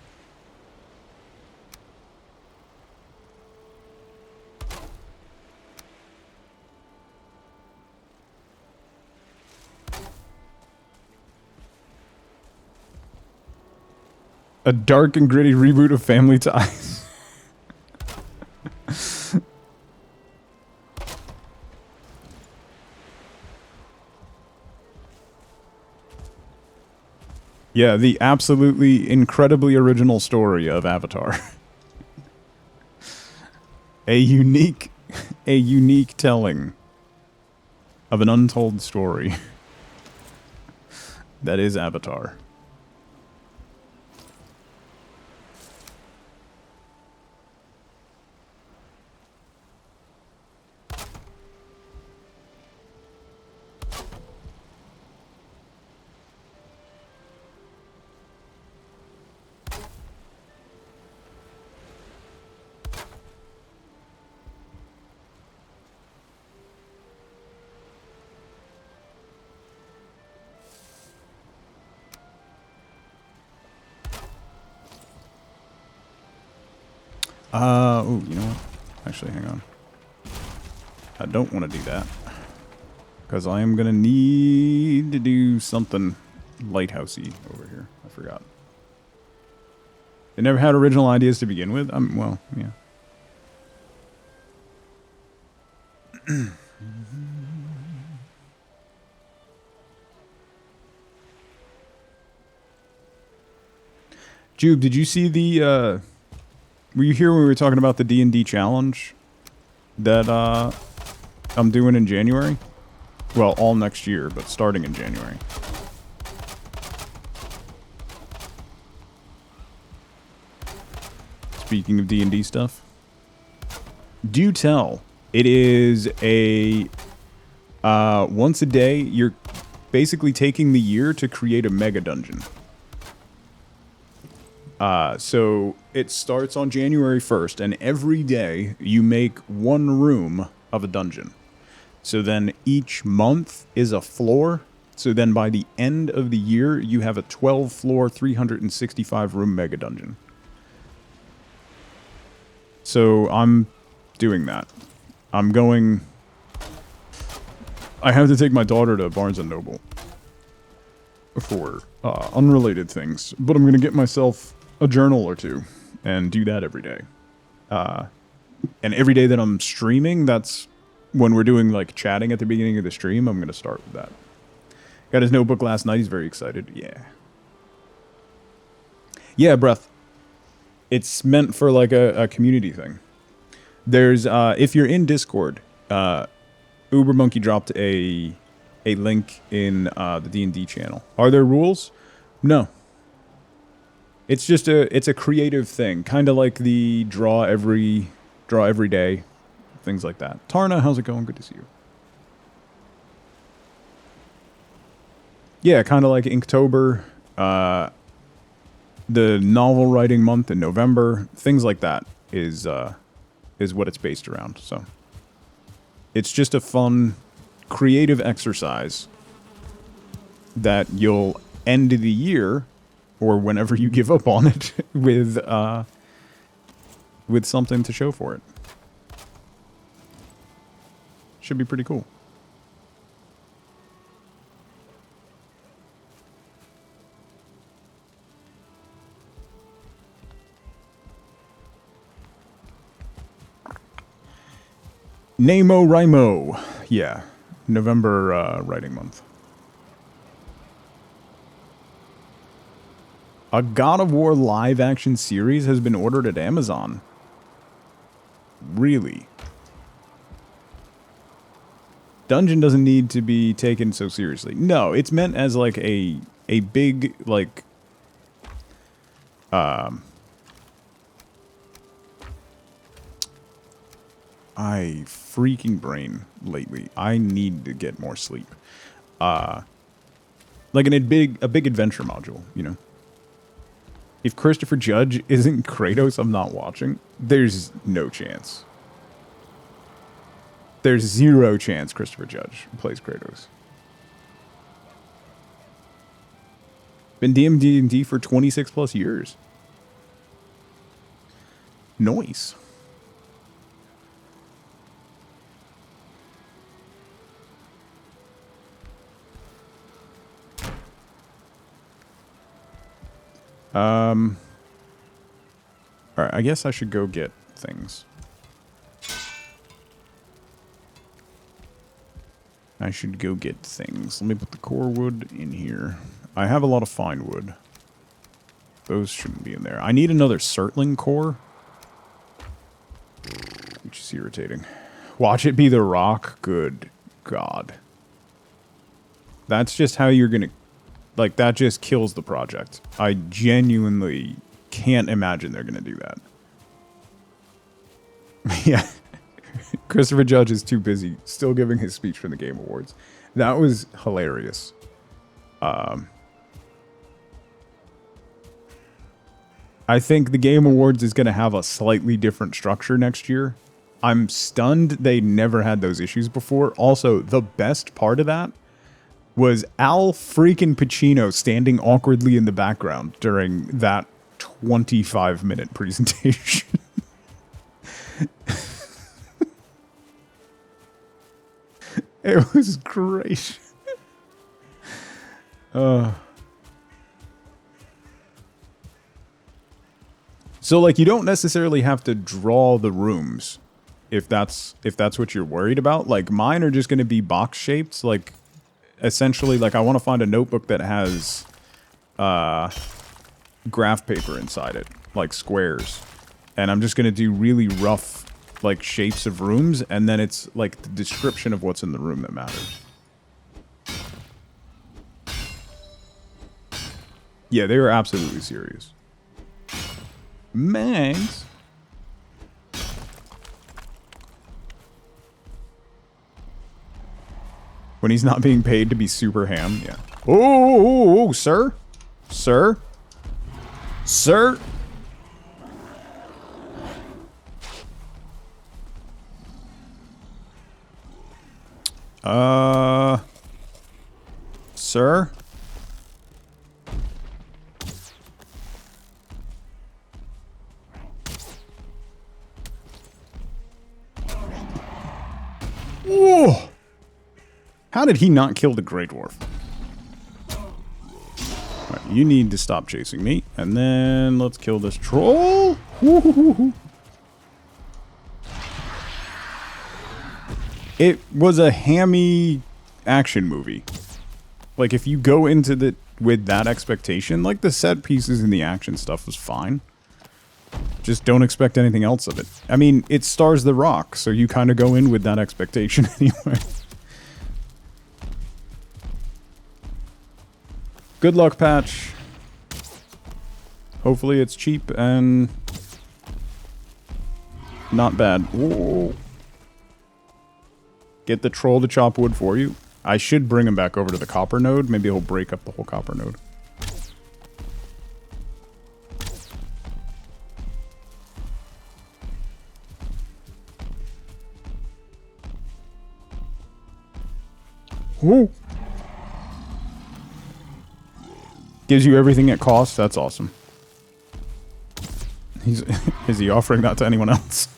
A dark and gritty reboot of Family Ties. Yeah, the absolutely incredibly original story of Avatar. a unique telling of an untold story. That is Avatar. Oh, you know what? Actually, hang on. I don't want to do that. Because I am going to need to do something lighthousey over here. I forgot. They never had original ideas to begin with? Well, yeah. Jube, did you see the, were you here when we were talking about the D&D challenge that I'm doing in January? Well, all next year, but starting in January. Speaking of D&D stuff, do tell. It is a once a day. You're basically taking the year to create a mega dungeon. So it starts on January 1st, and every day you make one room of a dungeon. So then each month is a floor. So then by the end of the year, you have a 12-floor, 365-room mega dungeon. So I'm doing that. I'm going... I have to take my daughter to Barnes & Noble for unrelated things. But I'm going to get myself a journal or two and do that every day. And every day that I'm streaming, that's when we're doing like chatting at the beginning of the stream, I'm going to start with that. Got his notebook last night. He's very excited. Yeah. Yeah, Breath. It's meant for like a community thing. There's, if you're in Discord, Uber Monkey dropped a link in the D&D channel. Are there rules? No. It's just it's a creative thing, kind of like the draw every day, things like that. Tarna, how's it going? Good to see you. Yeah, kind of like Inktober, the novel writing month in November, things like that is what it's based around. So it's just a fun, creative exercise that you'll end the year, or whenever you give up on it, with something to show for it. Should be pretty cool. NaMoWriMo. Yeah. November writing month. A God of War live action series has been ordered at Amazon. Really? Dungeon doesn't need to be taken so seriously. No, it's meant as like a big like I freaking brain lately. I need to get more sleep. Like a big adventure module, you know. If Christopher Judge isn't Kratos, I'm not watching. There's no chance. There's zero chance Christopher Judge plays Kratos. Been DMD&D for 26 plus years. Noise. Alright, I guess I should go get things. Let me put the core wood in here. I have a lot of fine wood. Those shouldn't be in there. I need another Surtling core. Which is irritating. Watch it be the rock. Good God. That's just how you're gonna... Like, that just kills the project. I genuinely can't imagine they're gonna do that. Yeah. Christopher Judge is too busy still giving his speech from the Game Awards. That was hilarious. I think the Game Awards is going to have a slightly different structure next year. I'm stunned they never had those issues before. Also, the best part of that was Al freaking Pacino standing awkwardly in the background during that 25-minute presentation. It was great. So, like, you don't necessarily have to draw the rooms if that's what you're worried about. Like, mine are just going to be box shaped. Like, essentially, like, I want to find a notebook that has graph paper inside it, like squares. And I'm just going to do really rough, like, shapes of rooms, and then it's, like, the description of what's in the room that matters. Yeah, they were absolutely serious. Mags? When he's not being paid to be super ham, yeah. Oh, sir? Sir? Sir? Sir? Whoa! How did he not kill the Grey Dwarf? Right, you need to stop chasing me, and then let's kill this troll. Woo-hoo-hoo-hoo. It was a hammy action movie. Like, if you go into the with that expectation, like, the set pieces and the action stuff was fine. Just don't expect anything else of it. I mean, it stars The Rock, so you kind of go in with that expectation anyway. Good luck, patch. Hopefully it's cheap and not bad. Whoa. Get the troll to chop wood for you. I should bring him back over to the copper node. Maybe he'll break up the whole copper node. Whoa. Gives you everything at cost. That's awesome. Is he offering that to anyone else?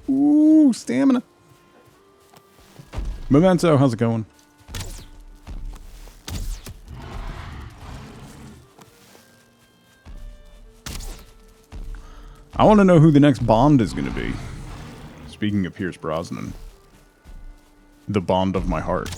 Ooh, stamina. Memento, how's it going? I want to know who the next Bond is going to be. Speaking of Pierce Brosnan. The Bond of my heart.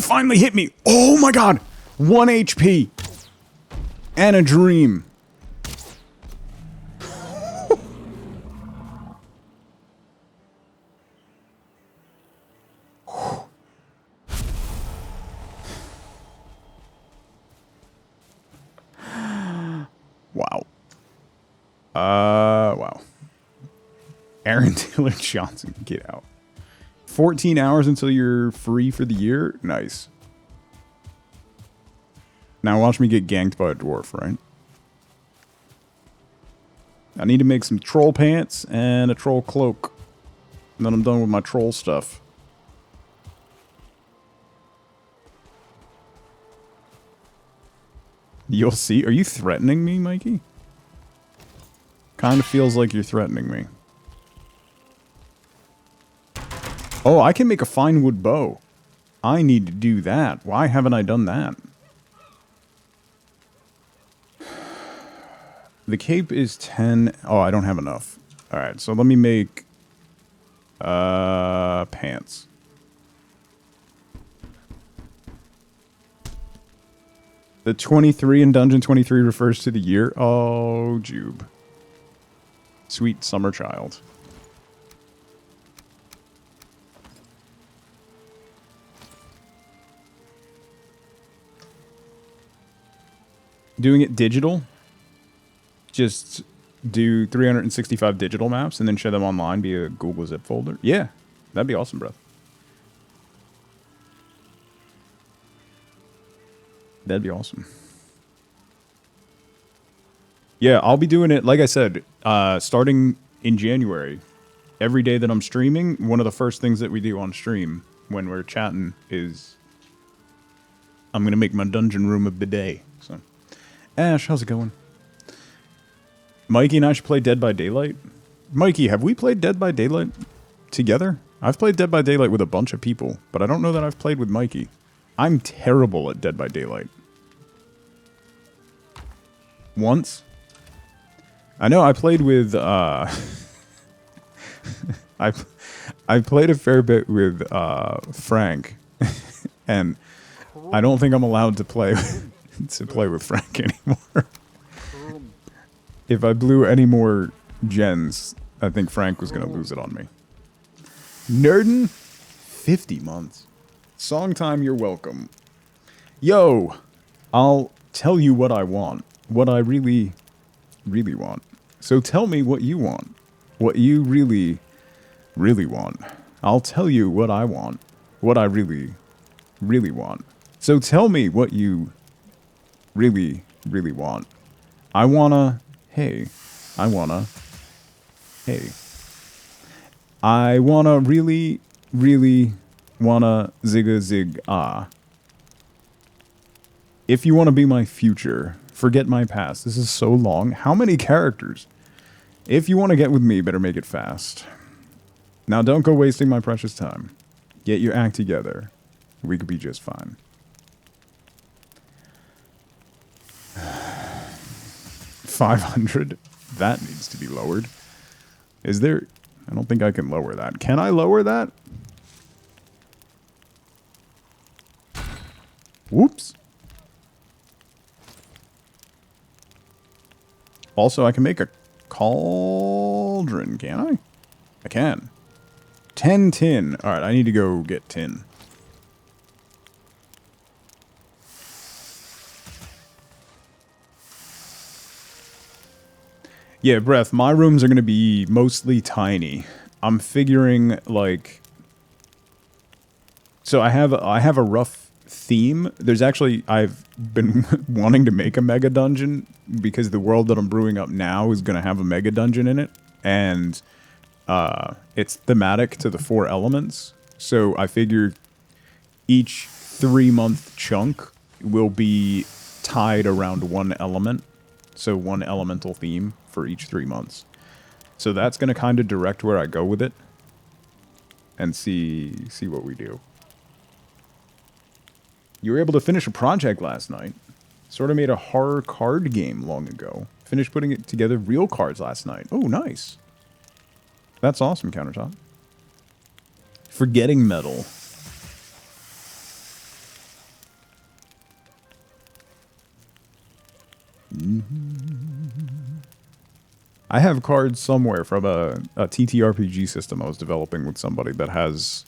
he finally hit me. Oh my god. 1 HP. And a dream. Wow. Wow. Aaron Taylor Johnson, get out. 14 hours until you're free for the year? Nice. Now watch me get ganked by a dwarf, right? I need to make some troll pants and a troll cloak. And then I'm done with my troll stuff. You'll see. Are you threatening me, Mikey? Kind of feels like you're threatening me. Oh, I can make a fine wood bow. I need to do that. Why haven't I done that? The cape is 10. Oh, I don't have enough. Alright, so let me make... pants. The 23 in Dungeon 23 refers to the year. Oh, Jube. Sweet summer child. Doing it digital? Just do 365 digital maps and then share them online via Google Zip folder? Yeah, that'd be awesome, bro. That'd be awesome. Yeah, I'll be doing it, like I said, starting in January. Every day that I'm streaming, one of the first things that we do on stream when we're chatting is I'm going to make my dungeon room a bidet. So, Ash, how's it going? Mikey and I should play Dead by Daylight. Mikey, have we played Dead by Daylight together? I've played Dead by Daylight with a bunch of people, but I don't know that I've played with Mikey. I'm terrible at Dead by Daylight. Once? I know I played with, I played a fair bit with, Frank. And I don't think I'm allowed to play with Frank anymore. If I blew any more gens, I think Frank was going to lose it on me. Nerdin? 50 months. Song time, you're welcome. Yo, I'll tell you what I want. What I really, really want. So tell me what you want. What you really, really want. I'll tell you what I want. What I really, really want. So tell me what you really, really want. I wanna, hey. I wanna, hey. I wanna really, really wanna zigga zig ah. If you wanna be my future, forget my past. This is so long. How many characters? If you wanna get with me, better make it fast. Now don't go wasting my precious time. Get your act together. We could be just fine. 500? That needs to be lowered. Is there... I don't think I can lower that. Can I lower that? Whoops. Also, I can make a cauldron, can I? I can. 10 tin. Alright, I need to go get tin. Yeah, Breath, my rooms are going to be mostly tiny. I'm figuring, like... So I have a rough theme. There's actually... I've been wanting to make a mega dungeon because the world that I'm brewing up now is going to have a mega dungeon in it. And it's thematic to the 4 elements. So I figure each 3-month chunk will be tied around one element. So one elemental theme for each 3 months. So that's going to kind of direct where I go with it. And see what we do. You were able to finish a project last night. Sort of made a horror card game long ago. Finished putting it together real cards last night. Oh, nice. That's awesome, Countertop. Forgetting Metal. I have cards somewhere from a TTRPG system I was developing with somebody that has...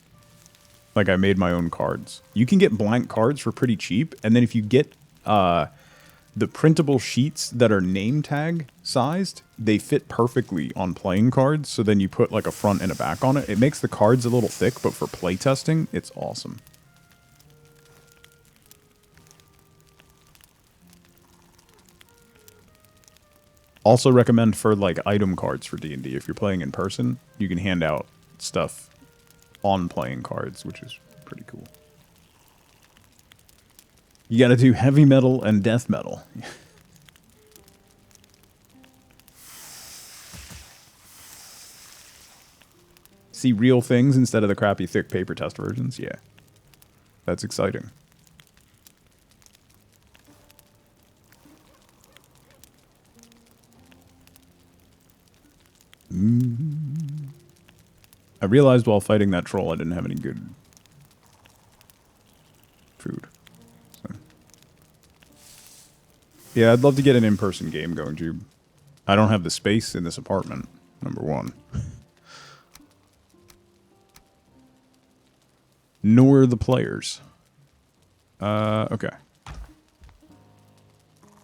Like, I made my own cards. You can get blank cards for pretty cheap, and then if you get the printable sheets that are name tag sized, they fit perfectly on playing cards, so then you put, like, a front and a back on it. It makes the cards a little thick, but for playtesting, it's awesome. Also recommend for, like, item cards for D&D. If you're playing in person, you can hand out stuff on playing cards, which is pretty cool. You gotta do heavy metal and death metal. See real things instead of the crappy thick paper test versions? Yeah. That's exciting. I realized while fighting that troll I didn't have any good food. So. Yeah, I'd love to get an in-person game going, Jube. I don't have the space in this apartment, number one. Nor the players. Okay.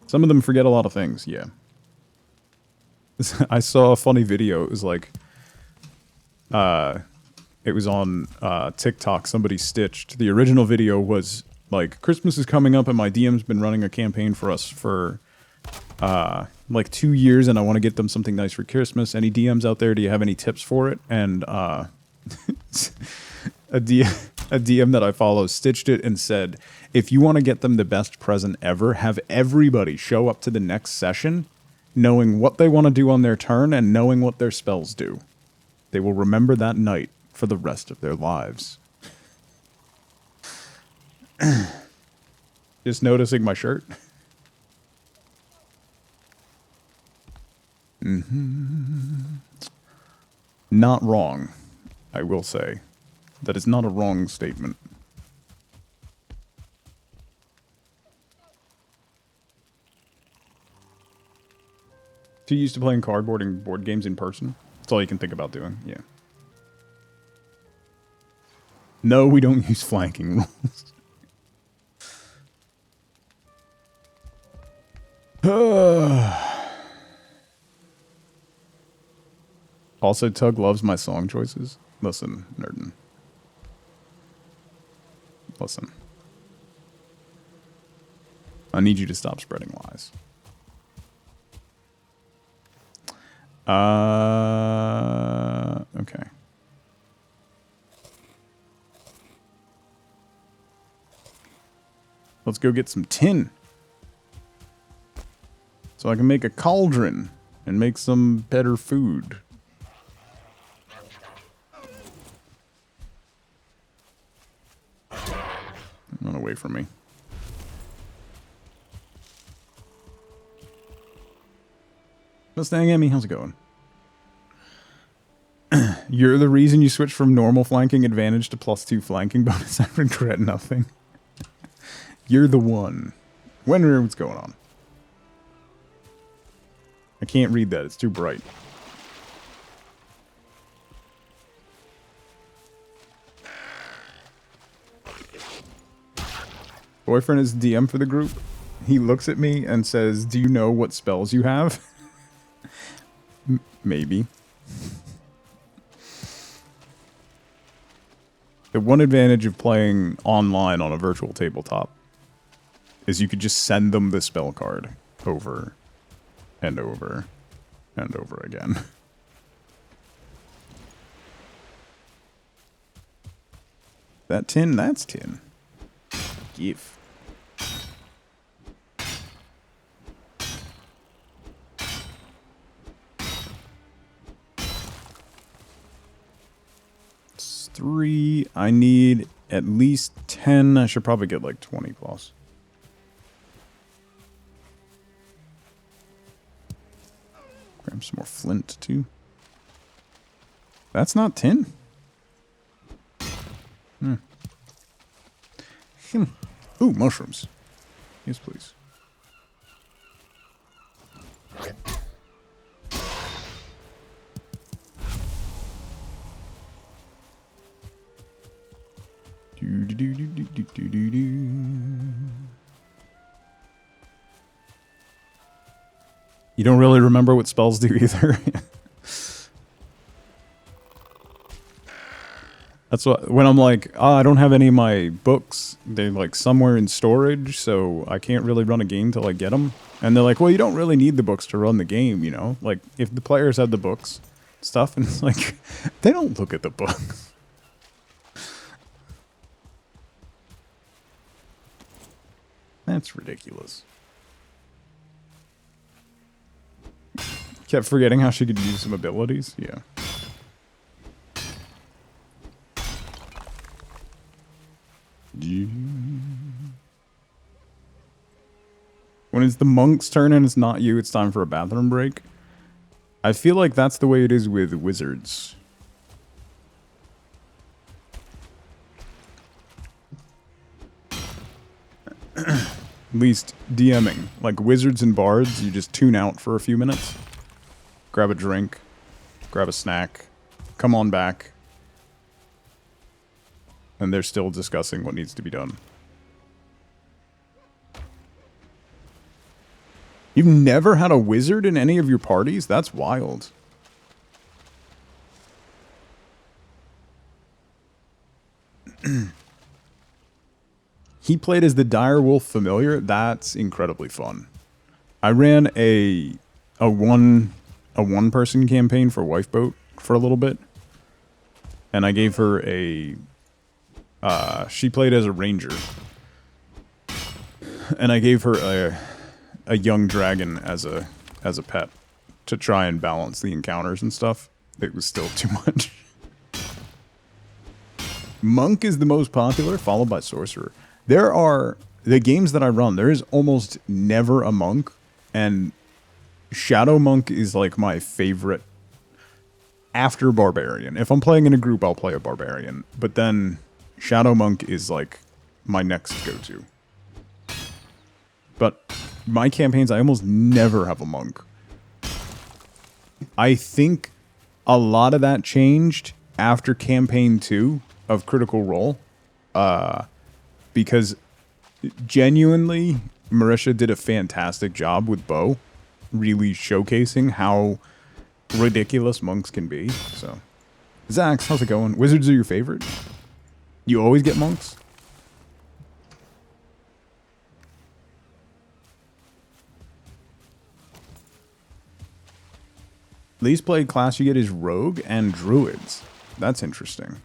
Some of them forget a lot of things, yeah. I saw a funny video. It was like, it was on TikTok. Somebody stitched. The original video was like, Christmas is coming up and my DM's been running a campaign for us for like 2 years and I want to get them something nice for Christmas. Any DMs out there? Do you have any tips for it? And a DM that I follow stitched it and said, if you want to get them the best present ever, have everybody show up to the next session knowing what they want to do on their turn and knowing what their spells do. They will remember that night for the rest of their lives. Just noticing my shirt. Not wrong, I will say. That is not a wrong statement. Too used to playing cardboard and board games in person? That's all you can think about doing, yeah. No, we don't use flanking rules. Also, Tug loves my song choices. Listen, Nerden. Listen. I need you to stop spreading lies. Okay. Let's go get some tin. So I can make a cauldron and make some better food. Run away from me. Mustang Emmy, how's it going? You're the reason you switched from normal flanking advantage to +2 flanking bonus. I regret nothing. You're the one. Wenner, what's going on? I can't read that. It's too bright. Boyfriend is DM for the group. He looks at me and says, do you know what spells you have? Maybe. The one advantage of playing online on a virtual tabletop is you could just send them the spell card over and over and over again. That tin, that's tin. Give. It's 3. I need at least 10. I should probably get like 20 plus. Grab some more flint too. That's not tin. Ooh, mushrooms. Yes, please. You don't really remember what spells do either. That's what, when I'm like, oh, I don't have any of my books. They're like somewhere in storage, so I can't really run a game till I get them. And they're like, well, you don't really need the books to run the game, you know? Like, if the players had the books, stuff, and it's like, they don't look at the books. That's ridiculous. Kept forgetting how she could use some abilities, yeah. When it's the monk's turn and it's not you, it's time for a bathroom break. I feel like that's the way it is with wizards. At least DMing. Like wizards and bards, you just tune out for a few minutes. Grab a drink. Grab a snack. Come on back. And they're still discussing what needs to be done. You've never had a wizard in any of your parties? That's wild. He played as the Direwolf Familiar. That's incredibly fun. I ran a one-person campaign for Wifeboat for a little bit. And I gave her a... she played as a ranger. And I gave her a young dragon as a pet to try and balance the encounters and stuff. It was still too much. Monk is the most popular, followed by Sorcerer. There are... The games that I run, there is almost never a monk. And Shadow Monk is like my favorite after Barbarian. If I'm playing in a group, I'll play a Barbarian. But then Shadow Monk is like my next go-to. But my campaigns, I almost never have a monk. I think a lot of that changed after campaign 2 of Critical Role. Because genuinely, Marisha did a fantastic job with Bo, really showcasing how ridiculous monks can be. So, Zax, how's it going? Wizards are your favorite? You always get monks? Least played class you get is Rogue and Druids. That's interesting.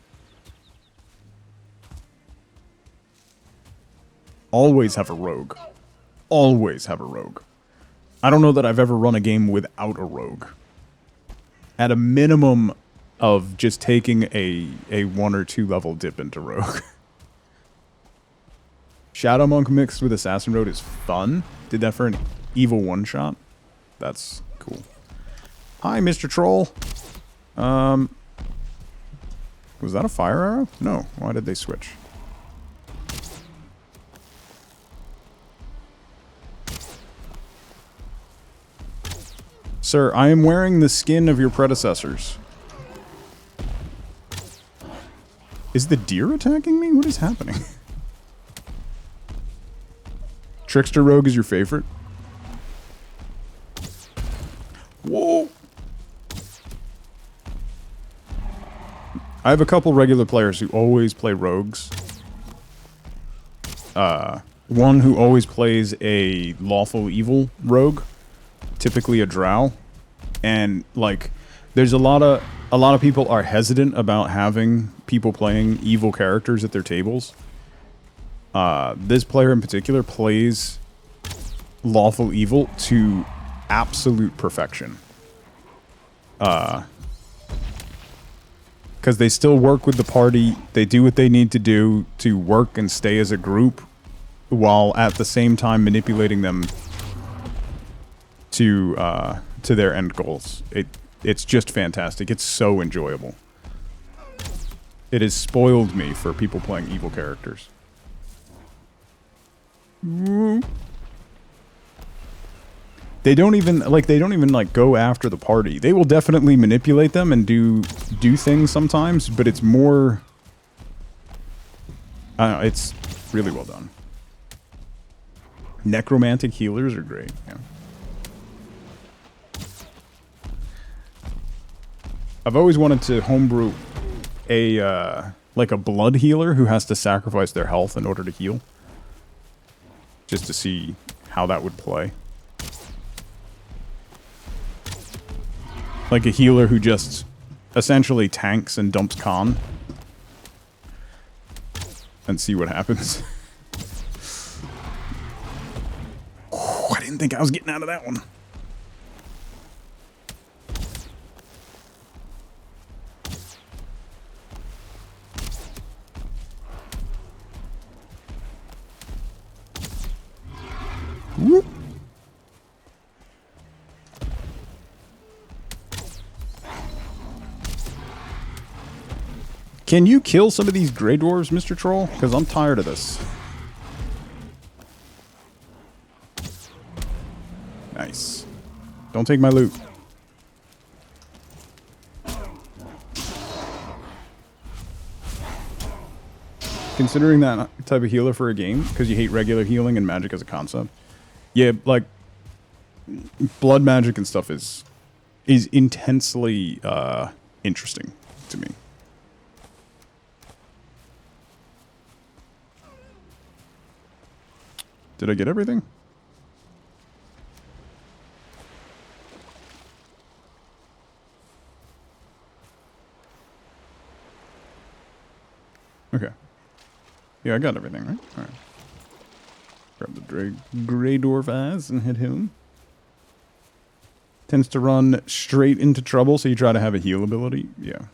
Always have a Rogue. Always have a Rogue. I don't know that I've ever run a game without a Rogue. At a minimum of just taking a 1 or 2 level dip into Rogue. Shadow Monk mixed with Assassin Road is fun. Did that for an evil one-shot. That's cool. Hi, Mr. Troll. Was that a fire arrow? No. Why did they switch? Sir, I am wearing the skin of your predecessors. Is the deer attacking me? What is happening? Trickster Rogue is your favorite? Whoa! I have a couple regular players who always play rogues. One who always plays a lawful evil rogue, typically a drow, and like, there's a lot of people are hesitant about having people playing evil characters at their tables. This player in particular plays lawful evil to absolute perfection. Because they still work with the party, they do what they need to do to work and stay as a group, while at the same time manipulating them to their end goals. It's just fantastic. It's so enjoyable. It has spoiled me for people playing evil characters. They don't even go after the party. They will definitely manipulate them and do things sometimes, but it's more It's really well done. Necromantic healers are great. Yeah. I've always wanted to homebrew a like a blood healer who has to sacrifice their health in order to heal, just to see how that would play. Like a healer who just essentially tanks and dumps con, and see what happens. I didn't think I was getting out of that one. Whoop. Can you kill some of these Grey Dwarves, Mr. Troll? Because I'm tired of this. Nice. Don't take my loot. Considering that type of healer for a game, because you hate regular healing and magic as a concept. Yeah, like, blood magic and stuff is intensely interesting to me. Did I get everything? Okay. Yeah, I got everything, right? Alright. Grab the Grey Dwarf eyes and head home. Tends to run straight into trouble, so you try to have a heal ability. Yeah.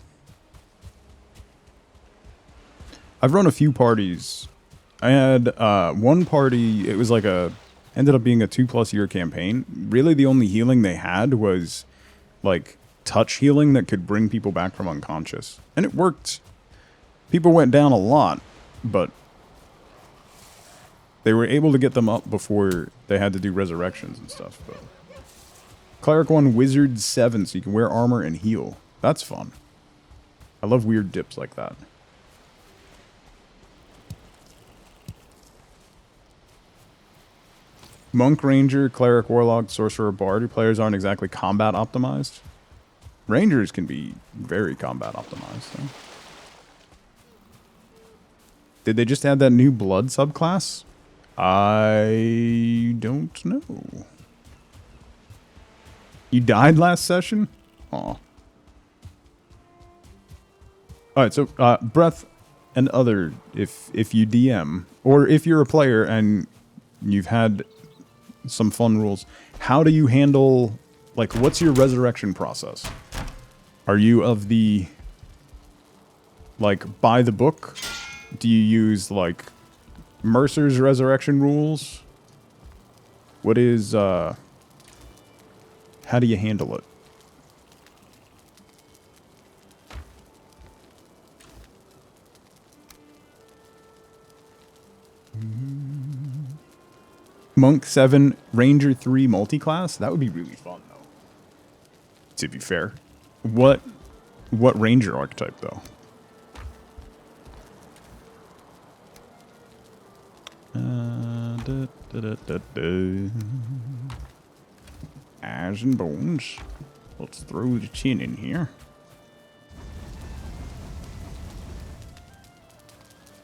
I've run a few parties. I had one party, it was like ended up being a 2+ year campaign. Really the only healing they had was like touch healing that could bring people back from unconscious. And it worked. People went down a lot, but they were able to get them up before they had to do resurrections and stuff. But Cleric 1, Wizard 7, so you can wear armor and heal. That's fun. I love weird dips like that. Monk, Ranger, Cleric, Warlock, Sorcerer, Bard. Your players aren't exactly combat optimized. Rangers can be very combat optimized, though. Did they just add that new blood subclass? I don't know. You died last session? Aw. Alright, so Breath and other, if you DM, or if you're a player and you've had some fun rules, how do you handle, like, what's your resurrection process? Are you of the, like, by the book? Do you use, like, Mercer's resurrection rules? What is, how do you handle it? Monk 7, Ranger 3 multi-class? That would be really fun, though. To be fair. What Ranger archetype, though? Eyes and bones. Let's throw the chin in here.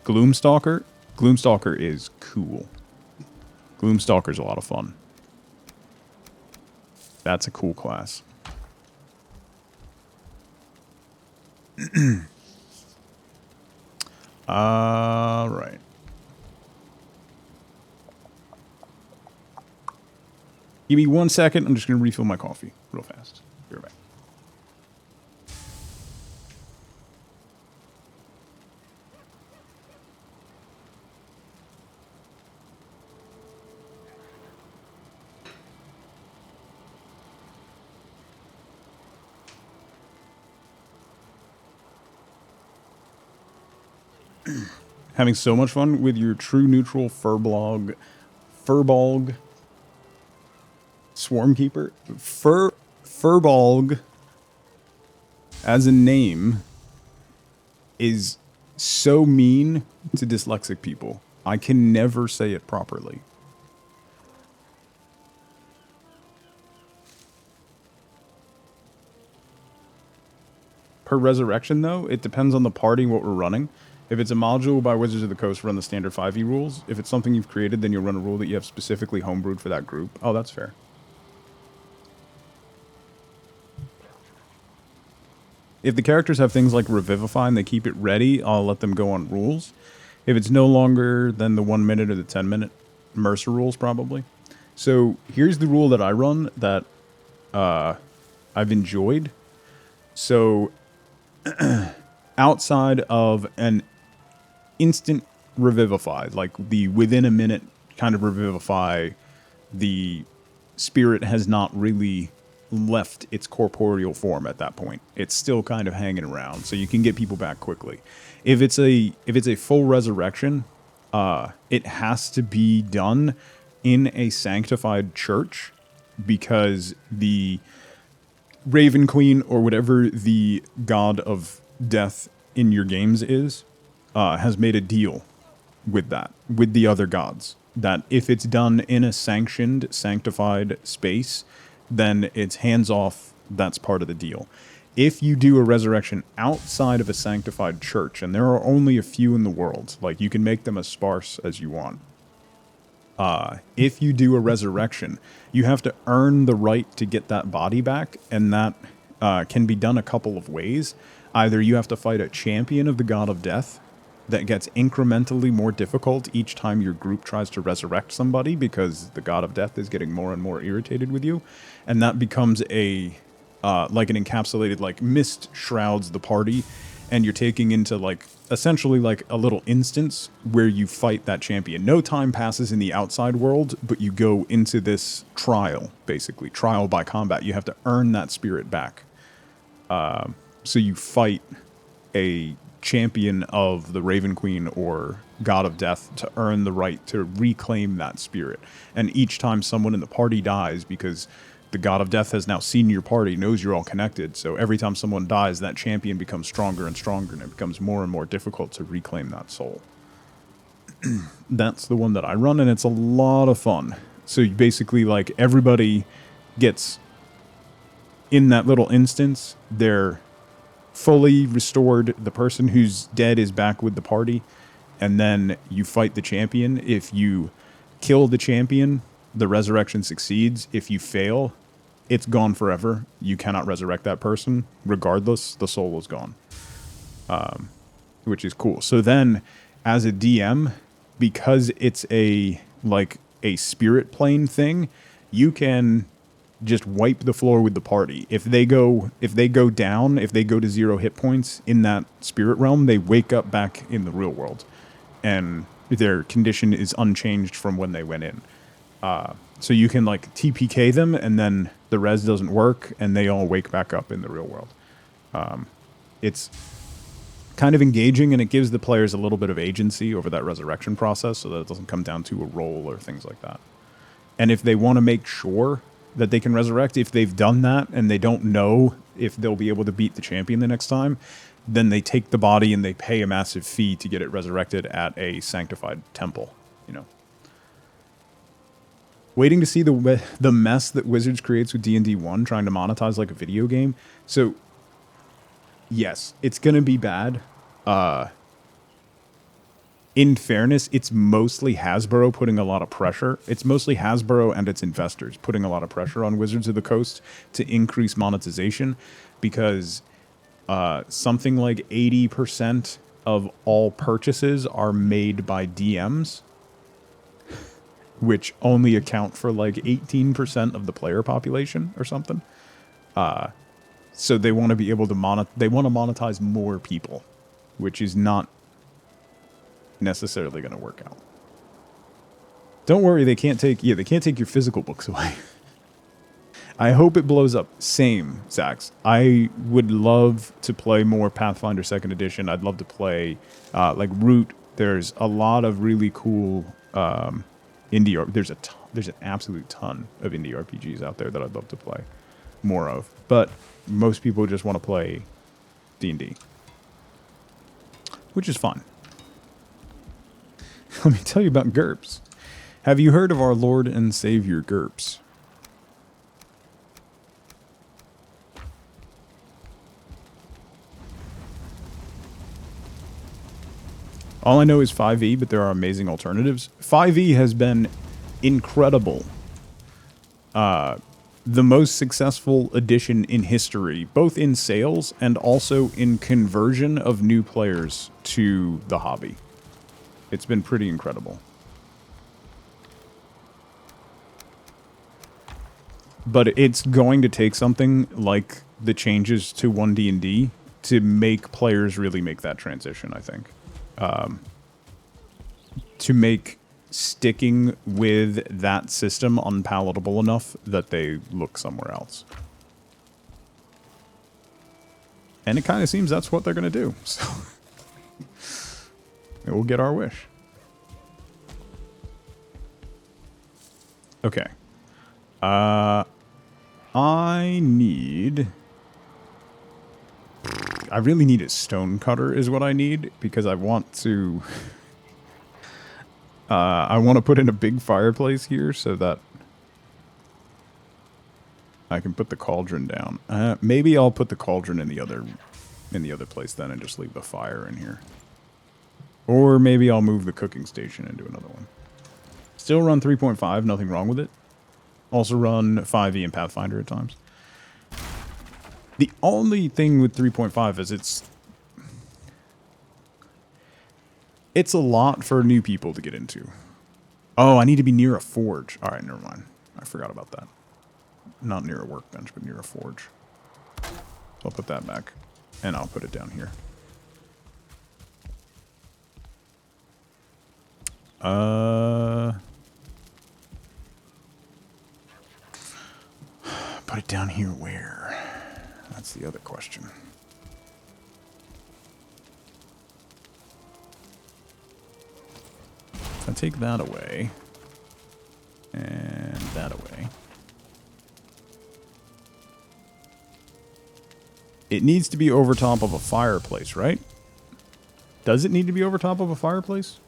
Gloomstalker? Gloomstalker is cool. Gloomstalker's a lot of fun. That's a cool class. Alright. Give me 1 second. I'm just going to refill my coffee real fast. Be right back. Having so much fun with your true neutral Furbolg Swarmkeeper. Furbolg as a name is so mean to dyslexic people. I can never say it properly. Per resurrection, though, it depends on the party, what we're running. If it's a module by Wizards of the Coast, run the standard 5e rules. If it's something you've created, then you'll run a rule that you have specifically homebrewed for that group. Oh, that's fair. If the characters have things like Revivify and they keep it ready, I'll let them go on rules. If it's no longer than the 1 minute or the 10-minute Mercer rules, probably. So here's the rule that I run that I've enjoyed. So outside of an instant Revivify, like the within a minute kind of Revivify, the spirit has not really left its corporeal form at that point. It's still kind of hanging around, so you can get people back quickly. If it's a full resurrection, it has to be done in a sanctified church, because the Raven Queen, or whatever the god of death in your games is, has made a deal with that, with the other gods, that if it's done in a sanctioned, sanctified space, then it's hands off. That's part of the deal. If you do a resurrection outside of a sanctified church, and there are only a few in the world, like you can make them as sparse as you want. If you do a resurrection, you have to earn the right to get that body back, and that can be done a couple of ways. Either you have to fight a champion of the god of death that gets incrementally more difficult each time your group tries to resurrect somebody, because the god of death is getting more and more irritated with you, and that becomes a like an encapsulated, like, mist shrouds the party, and you're taking into, like, essentially like a little instance where you fight that champion. No time passes in the outside world, but you go into this trial, basically trial by combat. You have to earn that spirit back. So you fight a champion of the Raven Queen or God of Death to earn the right to reclaim that spirit. And each time someone in the party dies, because the God of Death has now seen your party, knows you're all connected, so every time someone dies, that champion becomes stronger and stronger, and it becomes more and more difficult to reclaim that soul. That's the one that I run, and it's a lot of fun. So you basically, like, everybody gets, in that little instance, they're fully restored. The person who's dead is back with the party, and then you fight the champion. If you kill the champion, the resurrection succeeds. If you fail, it's gone forever. You cannot resurrect that person. Regardless, the soul is gone. Which is cool. So then, as a DM, because it's a spirit plane thing, you can just wipe the floor with the party. If they go down, if they go to 0 hit points in that spirit realm, they wake up back in the real world, and their condition is unchanged from when they went in. So you can, like, TPK them, and then the res doesn't work, and they all wake back up in the real world. It's kind of engaging, and it gives the players a little bit of agency over that resurrection process, so that it doesn't come down to a roll or things like that. And if they want to make sure that they can resurrect, if they've done that and they don't know if they'll be able to beat the champion the next time, then they take the body and they pay a massive fee to get it resurrected at a sanctified temple, you know. Waiting to see the mess that Wizards creates with D&D 1, trying to monetize like a video game. So, yes, it's going to be bad. In fairness, it's mostly Hasbro putting a lot of pressure. It's mostly Hasbro and its investors putting a lot of pressure on Wizards of the Coast to increase monetization, because something like 80% of all purchases are made by DMs, which only account for like 18% of the player population or something. So they want to be able to monetize more people, which is not necessarily going to work out. Don't worry, they can't take your physical books away. I hope it blows up. Same, Zax. I would love to play more Pathfinder 2nd Edition. I'd love to play like Root. There's a lot of really cool indie. There's an absolute ton of indie RPGs out there that I'd love to play more of. But most people just want to play D&D. which is fine. Let me tell you about GURPS. Have you heard of our Lord and Savior GURPS? All I know is 5e, but there are amazing alternatives. 5e has been incredible. The most successful edition in history, both in sales and also in conversion of new players to the hobby. It's been pretty incredible. But it's going to take something like the changes to 1D&D to make players really make that transition, I think. To make sticking with that system unpalatable enough that they look somewhere else. And it kind of seems that's what they're going to do. So we'll get our wish. Okay. I really need a stone cutter is what I need, because I want to... I want to put in a big fireplace here so that I can put the cauldron down. Maybe I'll put the cauldron in the other place then and just leave the fire in here. Or maybe I'll move the cooking station into another one. Still run 3.5, nothing wrong with it. Also run 5e and Pathfinder at times. The only thing with 3.5 is it's a lot for new people to get into. Oh, I need to be near a forge. All right, never mind. I forgot about that. Not near a workbench, but near a forge. So I'll put that back, and I'll put it down here. Put it down here where? That's the other question. If I take that away, and that away, it needs to be over top of a fireplace, right? Does it need to be over top of a fireplace?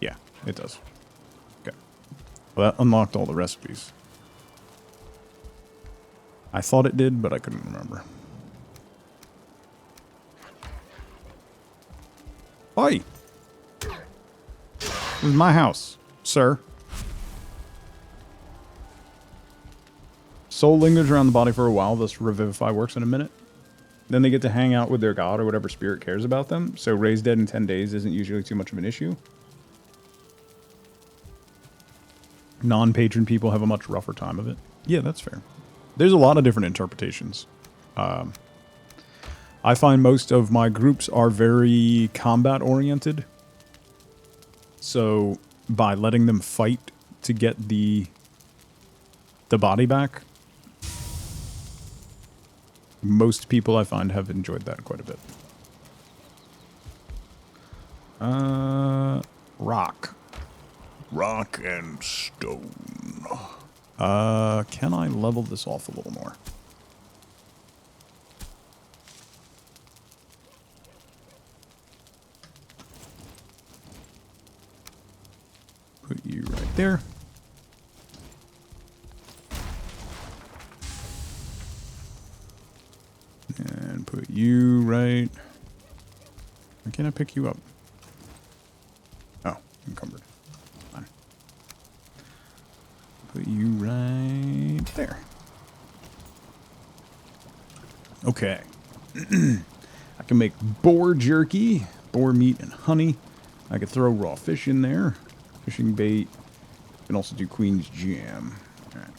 Yeah, it does. Okay. Well, that unlocked all the recipes. I thought it did, but I couldn't remember. Oi! This is my house, sir. Soul lingers around the body for a while, thus Revivify works in a minute. Then they get to hang out with their god or whatever spirit cares about them, so raise dead in 10 days isn't usually too much of an issue. Non-patron people have a much rougher time of it. Yeah, that's fair. There's a lot of different interpretations. I find most of my groups are very combat-oriented. So, by letting them fight to get the body back, most people I find have enjoyed that quite a bit. Rock. Rock and stone. Can I level this off a little more? Put you right there. And put you right... Why can't I pick you up? Oh, encumbered. Fine. Put you right there. Okay. I can make boar jerky, boar meat and honey. I could throw raw fish in there. Fishing bait. You can also do Queen's Jam. All right.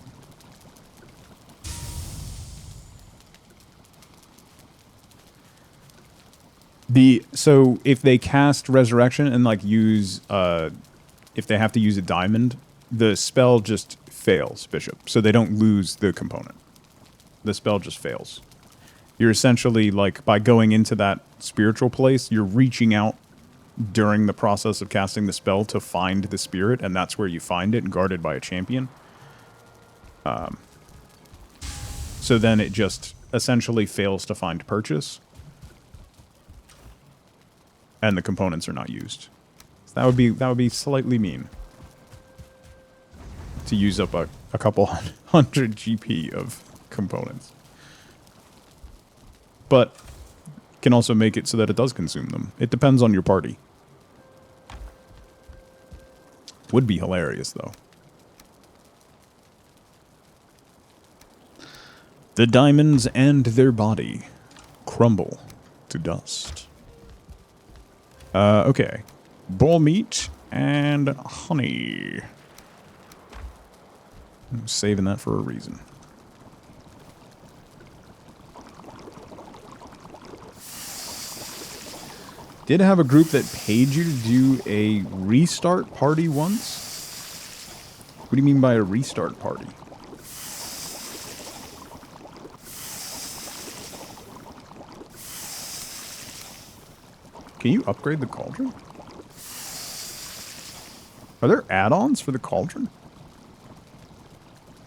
So if they cast Resurrection and like use if they have to use a diamond, the spell just fails, Bishop. So they don't lose the component. The spell just fails. You're essentially like by going into that spiritual place, you're reaching out during the process of casting the spell to find the spirit, and that's where you find it, guarded by a champion. So then it just essentially fails to find purchase, and the components are not used. So that would be slightly mean to use up a couple hundred GP of components. But can also make it so that it does consume them. It depends on your party. Would be hilarious, though. The diamonds and their body crumble to dust. Okay. Bull meat and honey. I'm saving that for a reason. Did have a group that paid you to do a restart party once? What do you mean by a restart party? Can you upgrade the cauldron? Are there add-ons for the cauldron?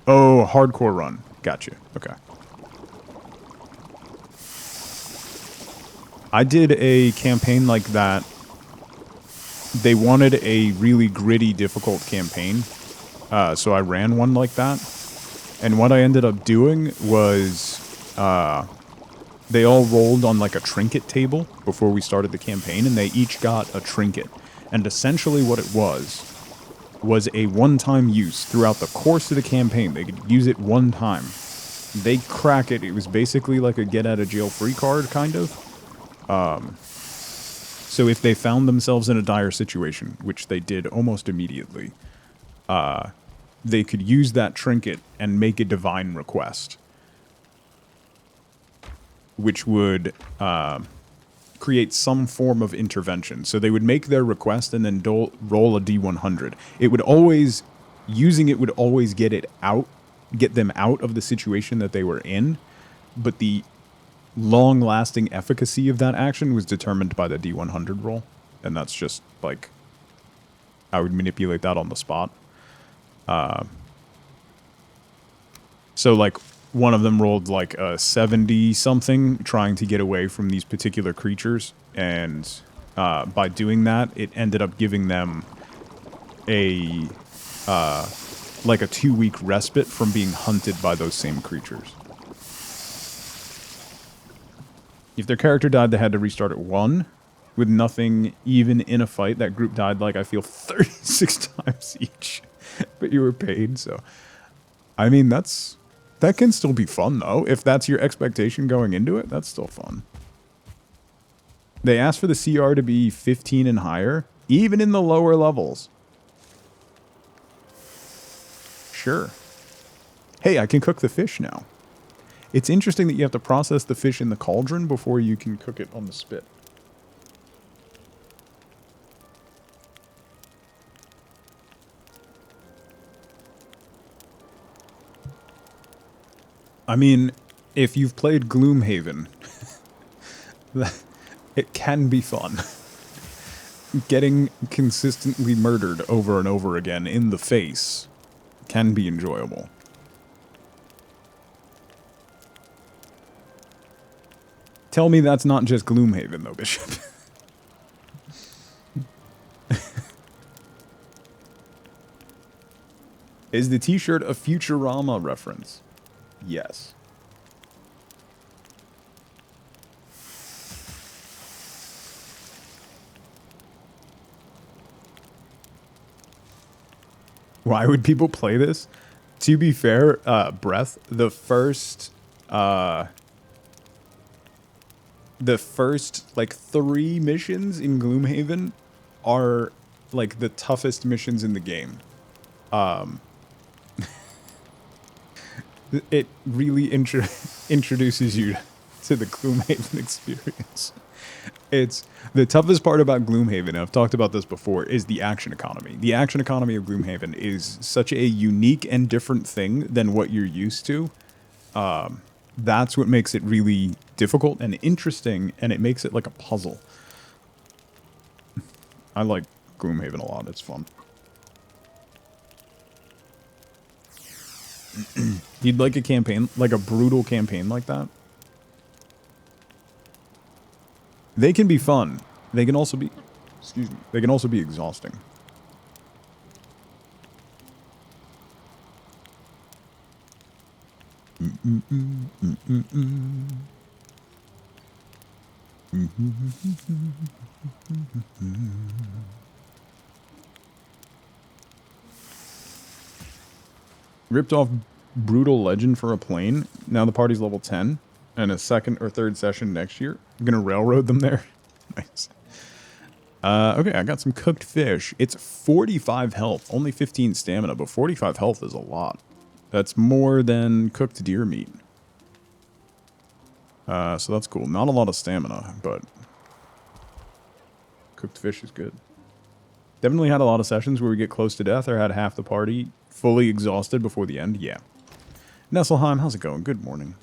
Oh, hardcore run. Gotcha. Okay. I did a campaign like that. They wanted a really gritty, difficult campaign. So I ran one like that. And what I ended up doing was they all rolled on like a trinket table before we started the campaign, and they each got a trinket. And essentially what it was a one-time use throughout the course of the campaign. They could use it one time. They crack it. It was basically like a get-out-of-jail-free card, kind of. So if they found themselves in a dire situation, which they did almost immediately, they could use that trinket and make a divine request, which would create some form of intervention. So they would make their request and then roll a D100. It would always, using it would always get them out of the situation that they were in, but the long-lasting efficacy of that action was determined by the D100 roll, and that's just, like, I would manipulate that on the spot. So, like, one of them rolled, like, a 70-something, trying to get away from these particular creatures, and by doing that, it ended up giving them a, like a 2-week respite from being hunted by those same creatures. If their character died, they had to restart at 1. With nothing even in a fight, that group died, like, I feel 36 times each. But you were paid, so... I mean, that can still be fun, though. If that's your expectation going into it, that's still fun. They asked for the CR to be 15 and higher, even in the lower levels. Sure. Hey, I can cook the fish now. It's interesting that you have to process the fish in the cauldron before you can cook it on the spit. I mean, if you've played Gloomhaven, it can be fun. Getting consistently murdered over and over again in the face can be enjoyable. Tell me that's not just Gloomhaven, though, Bishop. Is the t-shirt a Futurama reference? Yes. Why would people play this? To be fair, Breath, the first, like, 3 missions in Gloomhaven are, like, the toughest missions in the game. It really introduces you to the Gloomhaven experience. It's the toughest part about Gloomhaven, and I've talked about this before, is the action economy. The action economy of Gloomhaven is such a unique and different thing than what you're used to. That's what makes it really difficult and interesting, and it makes it like a puzzle. I like Gloomhaven a lot. It's fun. You'd like a campaign, like a brutal campaign like that? They can be fun. They can also be, excuse me, they can also be exhausting. Ripped off Brutal Legend for a plane. Now the party's level 10. And a second or third session next year. I'm gonna railroad them there. Nice. Okay, I got some cooked fish. It's 45 health. Only 15 stamina, but 45 health is a lot. That's more than cooked deer meat. So that's cool. Not a lot of stamina, but cooked fish is good. Definitely had a lot of sessions where we get close to death or had half the party fully exhausted before the end. Yeah. Nestleheim, how's it going? Good morning.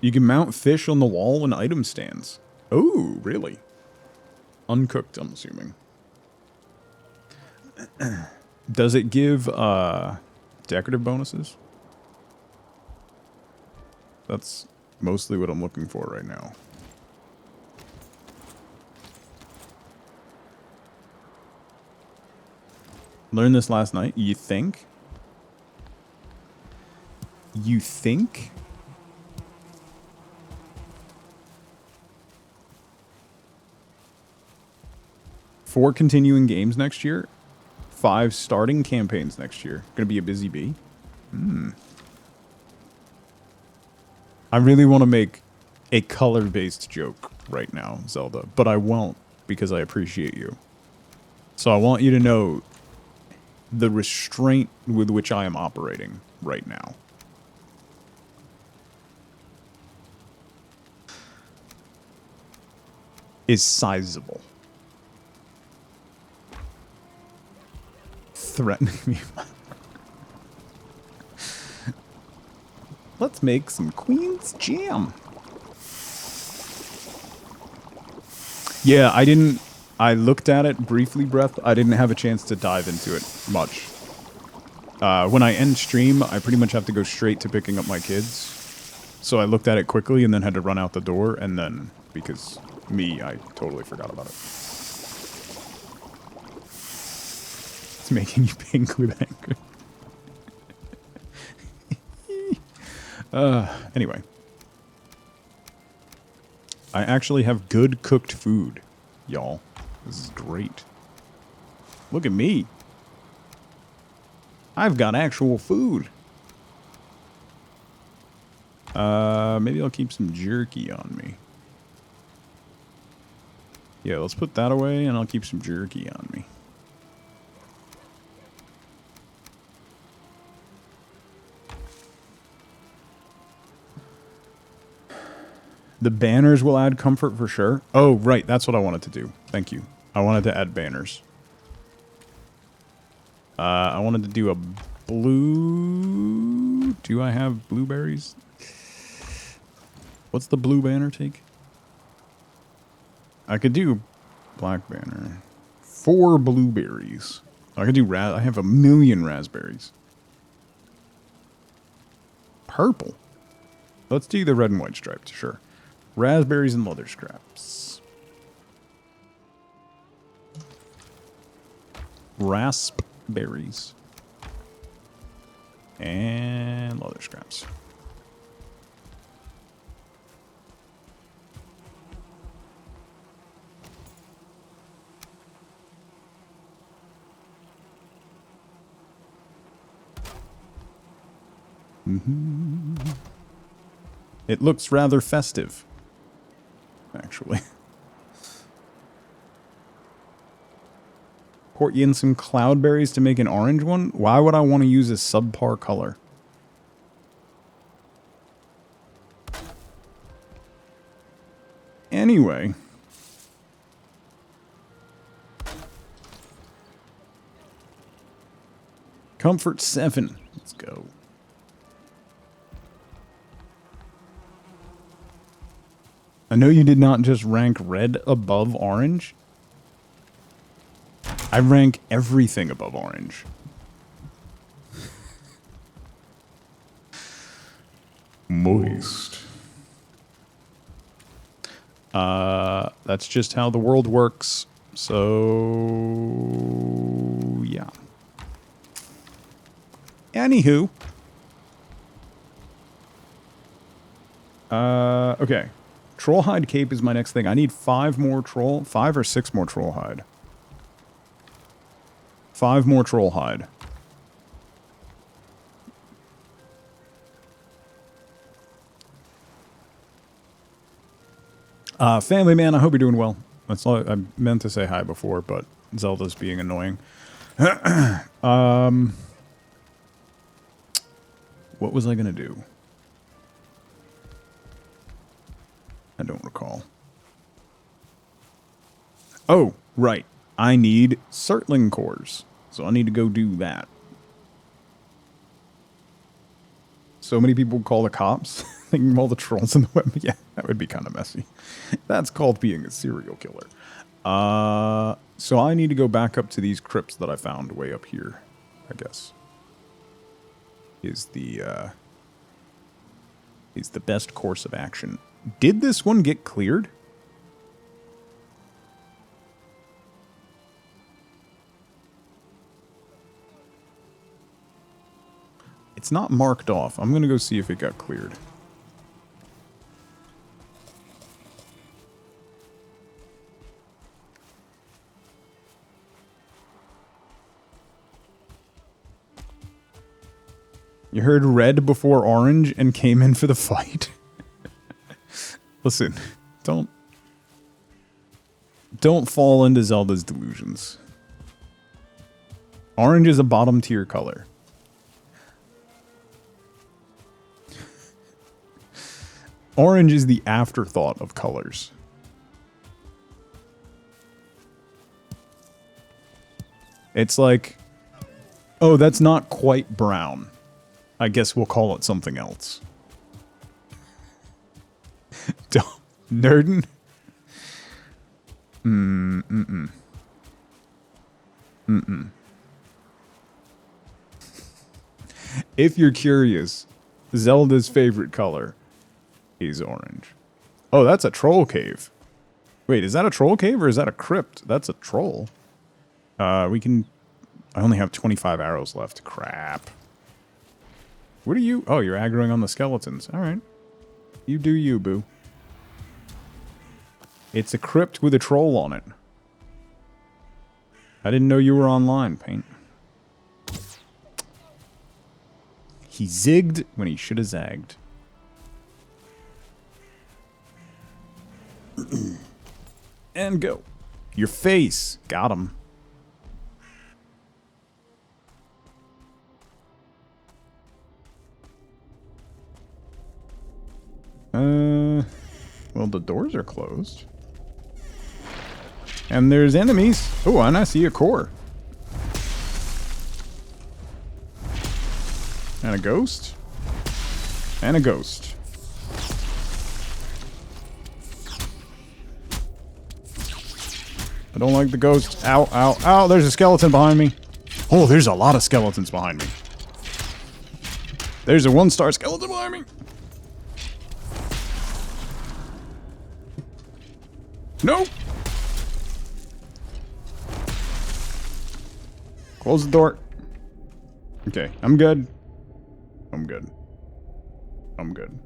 You can mount fish on the wall when item stands. Oh, really? Uncooked, I'm assuming. Does it give decorative bonuses? That's mostly what I'm looking for right now. Learned this last night. You think? You think? Four continuing games next year. 5 starting campaigns next year. Gonna be a busy bee. I really want to make a color-based joke right now, Zelda, but I won't because I appreciate you. So I want you to know the restraint with which I am operating right now. Is sizable. Threatening me. Let's make some Queen's Jam. Yeah, I looked at it briefly, Breath. I didn't have a chance to dive into it much. When I end stream, I pretty much have to go straight to picking up my kids. So I looked at it quickly and then had to run out the door, and then, because I totally forgot about it. It's making you pink with anger. Anyway. I actually have good cooked food, y'all. This is great. Look at me. I've got actual food. Maybe I'll keep some jerky on me. Yeah, let's put that away, and I'll keep some jerky on me. The banners will add comfort for sure. Oh, right. That's what I wanted to do. Thank you. I wanted to add banners. I wanted to do a blue... Do I have blueberries? What's the blue banner take? I could do black banner. 4 blueberries. I could do I have 1,000,000 raspberries. Purple. Let's do the red and white striped, sure. Raspberries and leather scraps. Raspberries. And leather scraps. It looks rather festive, actually. Port you in some cloudberries to make an orange one? Why would I want to use a subpar color? Anyway. Comfort 7. Let's go. I know you did not just rank red above orange. I rank everything above orange. Moist. That's just how the world works. So, yeah. Anywho. Okay. Trollhide Cape is my next thing. I need 5 or 6 more Trollhide. 5 more Trollhide. Family man, I hope you're doing well. That's all I meant to say hi before, but Zelda's being annoying. What was I gonna do? I don't recall. Oh, right. I need Surtling cores, so I need to go do that. So many people call the cops, thinking of all the trolls in the web. Yeah, that would be kind of messy. That's called being a serial killer. So I need to go back up to these crypts that I found way up here, I guess. Is the best course of action. Did this one get cleared? It's not marked off. I'm gonna go see if it got cleared. You heard red before orange and came in for the fight. Listen, don't fall into Zelda's delusions. Orange is a bottom tier color. Orange is the afterthought of colors. It's like, oh, that's not quite brown. I guess we'll call it something else. Nerdin? If you're curious, Zelda's favorite color is orange. Oh, that's a troll cave. Wait, is that a troll cave or is that a crypt? That's a troll. I only have 25 arrows left. Crap. What are you? Oh, you're aggroing on the skeletons. All right. You do you, boo. It's a crypt with a troll on it. I didn't know you were online, Paint. He zigged when he should have zagged. And go. Your face. Got him. Well, the doors are closed. And there's enemies. Oh, and I see a core. And a ghost. And a ghost. I don't like the ghost. Ow, ow, ow, there's a skeleton behind me. Oh, there's a lot of skeletons behind me. There's a 1-star skeleton behind me. No! Close the door. Okay, I'm good. I'm good. I'm good.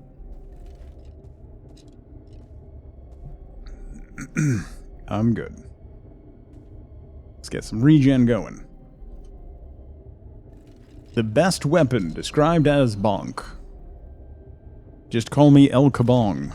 I'm good. Let's get some regen going. The best weapon described as bonk. Just call me El Kabong.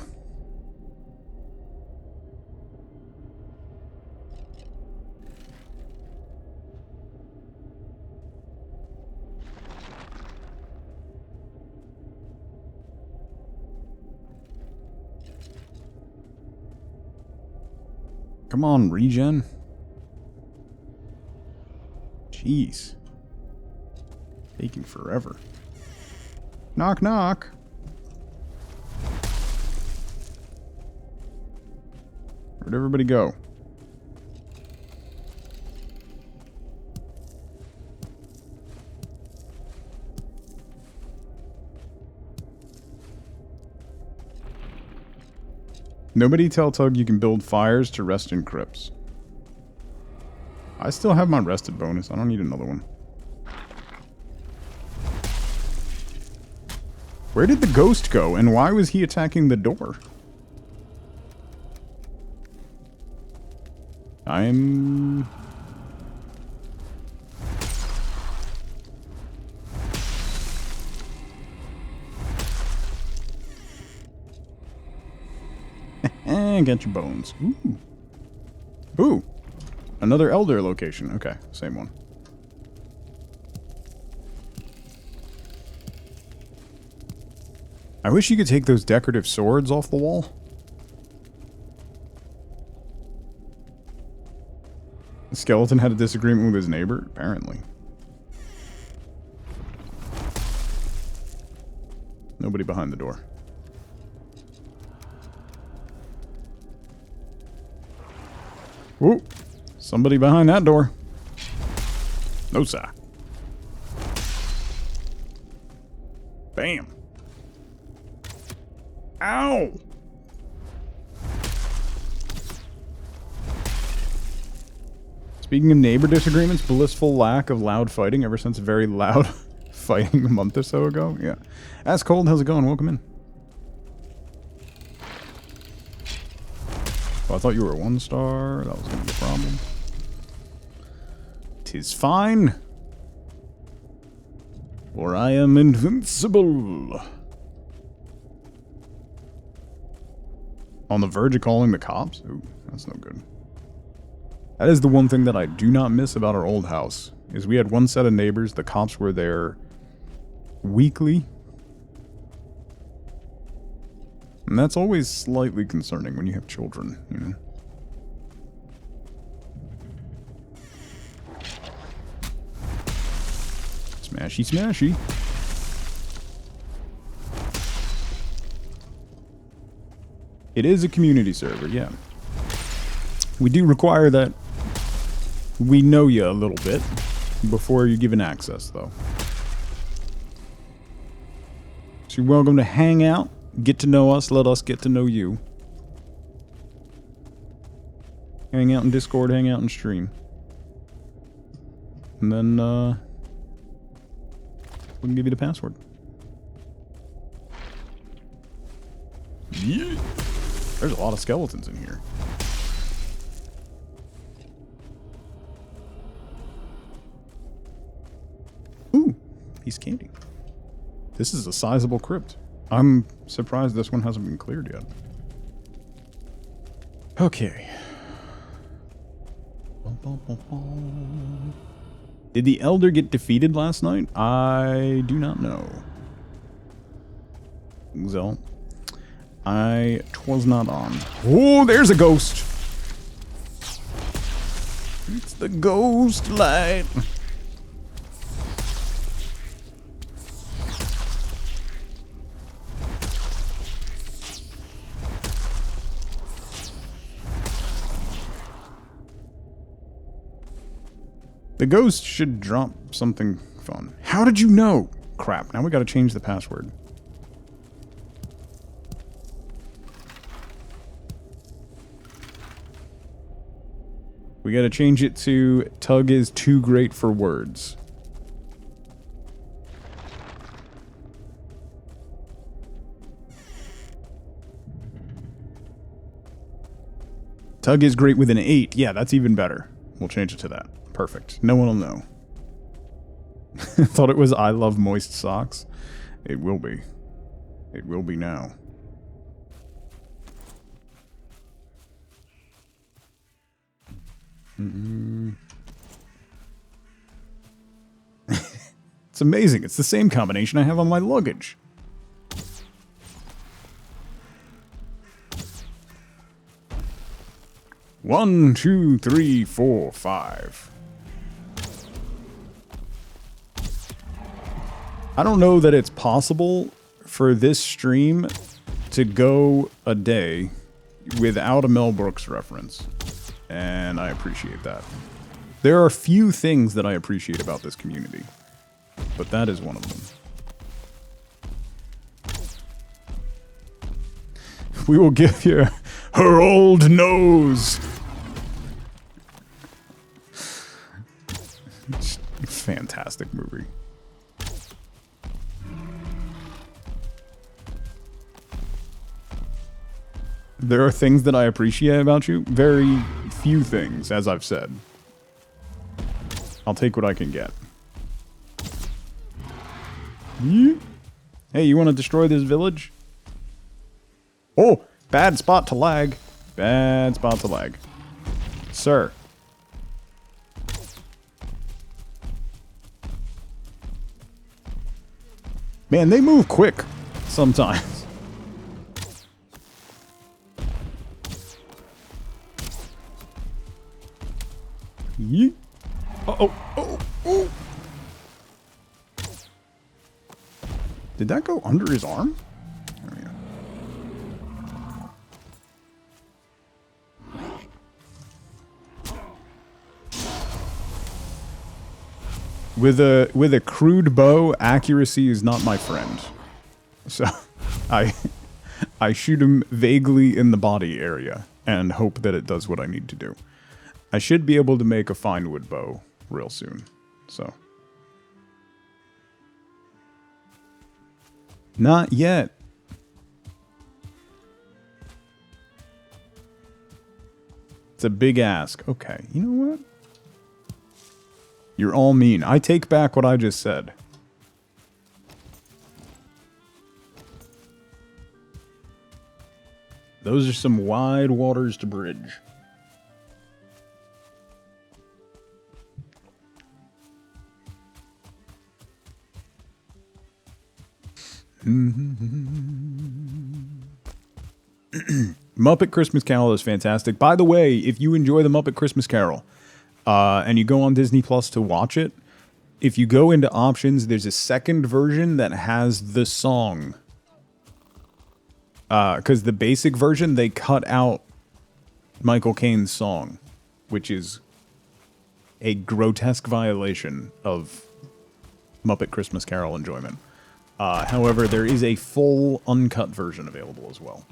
Come on, regen. Jeez. Taking forever. Knock, knock. Where'd everybody go? Nobody tell Tug you can build fires to rest in crypts. I still have my rested bonus. I don't need another one. Where did the ghost go, and why was he attacking the door? I'm... Get your bones. Ooh. Ooh. Another Elder location. Okay, same one. I wish you could take those decorative swords off the wall. The skeleton had a disagreement with his neighbor, apparently. Nobody behind the door. Whoa! Somebody behind that door. No, sir. Bam. Ow! Speaking of neighbor disagreements, blissful lack of loud fighting ever since very loud fighting a month or so ago. Yeah. Ask Cold, how's it going? Welcome in. Oh, I thought you were a 1-star. That was going to be a problem. 'Tis fine. For I am invincible. On the verge of calling the cops? Ooh, that's no good. That is the one thing that I do not miss about our old house, is we had one set of neighbors. The cops were there weekly. And that's always slightly concerning when you have children, you know? Smashy, smashy. It is a community server, yeah. We do require that we know you a little bit before you're given access, though. So you're welcome to hang out, get to know us, let us get to know you. Hang out in Discord, hang out in stream. And then, we can give you the password. Yeah. There's a lot of skeletons in here. Ooh, piece of candy. This is a sizable crypt. I'm surprised this one hasn't been cleared yet. Okay. Did the Elder get defeated last night? I do not know. So, I was not on. Oh, there's a ghost. It's the ghost light. The ghost should drop something fun. How did you know? Crap, now we gotta change the password. We gotta change it to Tug is too great for words. Tug is great with an 8. Yeah, that's even better. We'll change it to that. Perfect. No one will know. Thought it was I love moist socks. It will be. It will be now. It's amazing. It's the same combination I have on my luggage. One, two, three, four, five. I don't know that it's possible for this stream to go a day without a Mel Brooks reference. And I appreciate that. There are few things that I appreciate about this community, but that is one of them. We will give you Her old nose! Fantastic movie. There are things that I appreciate about you. Very few things, as I've said. I'll take what I can get. Hey, you want to destroy this village? Oh, bad spot to lag. Bad spot to lag. Sir. Man, they move quick sometimes. Yeet. Uh-oh. Oh, oh. Did that go under his arm? There we go. With a crude bow, accuracy is not my friend. So I shoot him vaguely in the body area and hope that it does what I need to do. I should be able to make a fine wood bow real soon. So not yet. It's a big ask. Okay, you know what? You're all mean. I take back what I just said. Those are some wide waters to bridge. Muppet Christmas Carol is fantastic. By the way, if you enjoy the Muppet Christmas Carol, and you go on Disney Plus to watch it, if you go into options, there's a second version that has the song. Because the basic version, they cut out Michael Caine's song, which is a grotesque violation of Muppet Christmas Carol enjoyment. However, there is a full uncut version available as well.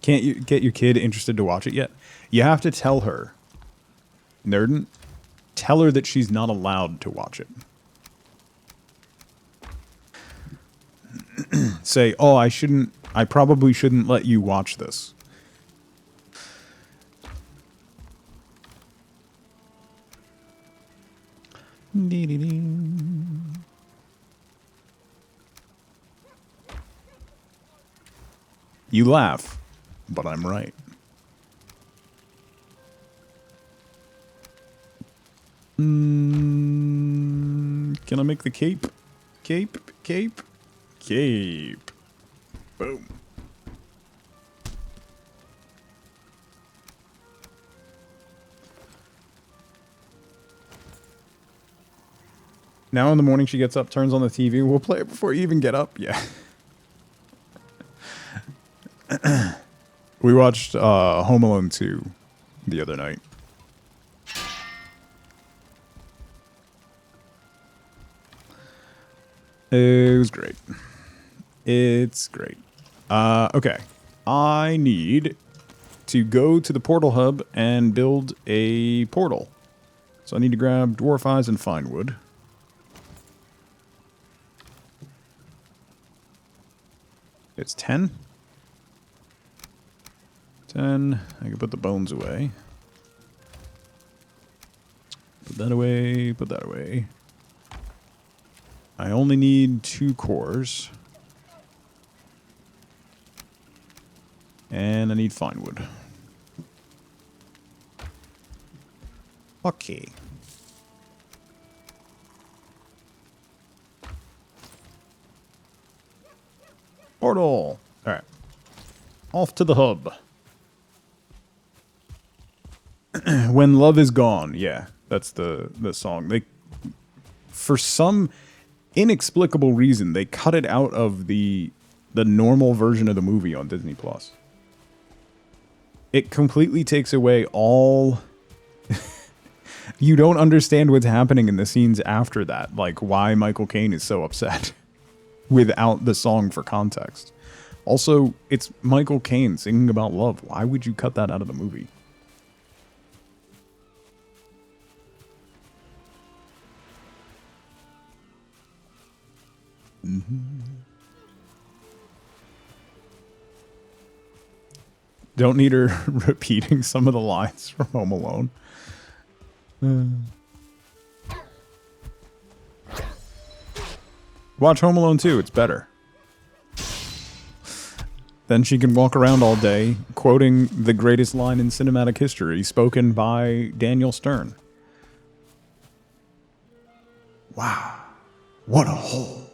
Can't you get your kid interested to watch it yet? You have to tell her. Nerdin, tell her that she's not allowed to watch it. Say, oh, I probably shouldn't let you watch this. You laugh, but I'm right. Can I make the cape? Cape, cape, cape. Boom. Now in the morning she gets up, turns on the TV. We'll play it before you even get up. Yeah. We watched Home Alone 2 the other night. It was great. It's great. Okay. I need to go to the portal hub and build a portal. So I need to grab dwarf eyes and fine wood. It's 10. 10. I can put the bones away. Put that away. Put that away. I only need 2 cores. And I need fine wood. Okay. Portal. Alright. Off to the hub. When Love Is Gone. Yeah, that's the song. They, for some inexplicable reason, they cut it out of the normal version of the movie on Disney Plus. It completely takes away all... You don't understand what's happening in the scenes after that. Like, why Michael Caine is so upset without the song for context. Also, it's Michael Caine singing about love. Why would you cut that out of the movie? Don't need her repeating some of the lines from Home Alone. Watch Home Alone 2, it's better. Then she can walk around all day quoting the greatest line in cinematic history spoken by Daniel Stern. Wow, what a hole.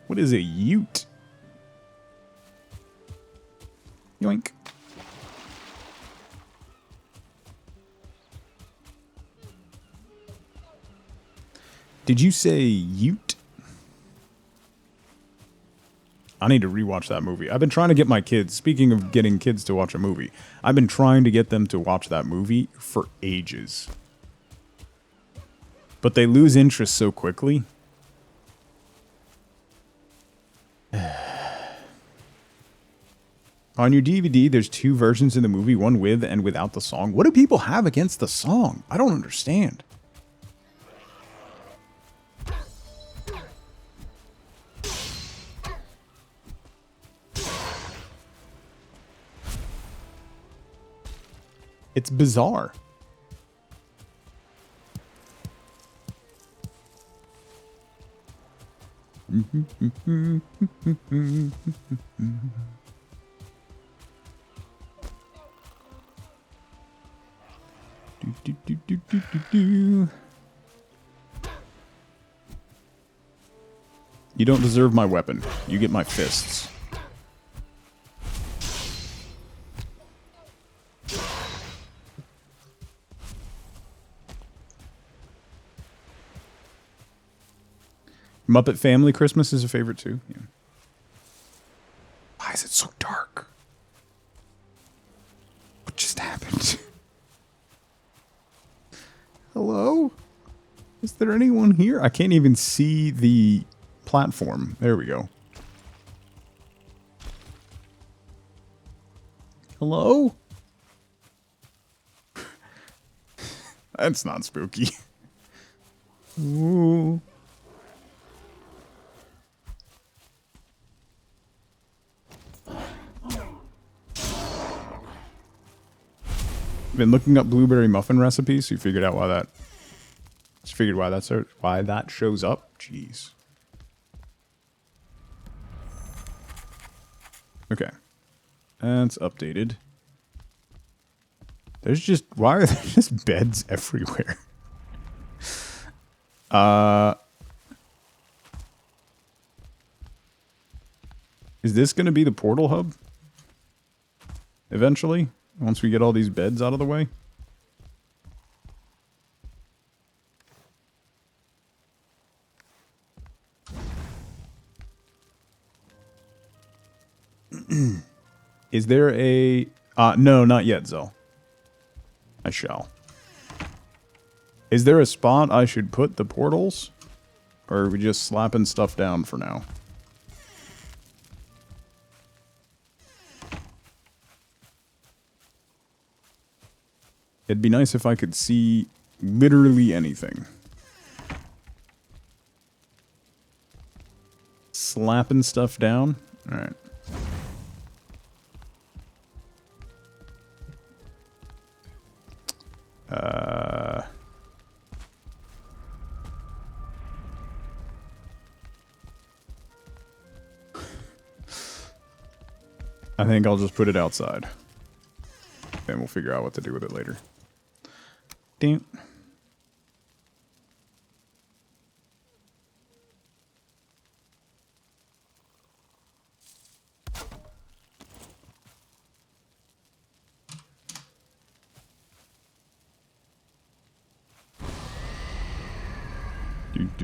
What is a ute? Yoink. Did you say ute? I need to rewatch that movie. I've been trying to get my kids, speaking of getting kids to watch a movie, I've been trying to get them to watch that movie for ages. But they lose interest so quickly. On your DVD, there's 2 versions of the movie, one with and without the song. What do people have against the song? I don't understand. It's bizarre. You don't deserve my weapon. You get my fists. Muppet Family Christmas is a favorite too. Yeah. Why is it so dark? What just happened? Hello? Is there anyone here? I can't even see the platform. There we go. Hello? That's not spooky. Ooh. Been looking up blueberry muffin recipes, so you figured out why that. Just figured why that shows up. Jeez. Okay, that's updated. There's just why are there just beds everywhere? Is this going to be the portal hub? Eventually? Once we get all these beds out of the way? Is there a... no, not yet, Zell. I shall. Is there a spot I should put the portals? Or are we just slapping stuff down for now? It'd be nice if I could see literally anything. Slapping stuff down? Alright. I think I'll just put it outside. Then we'll figure out what to do with it later. Damn.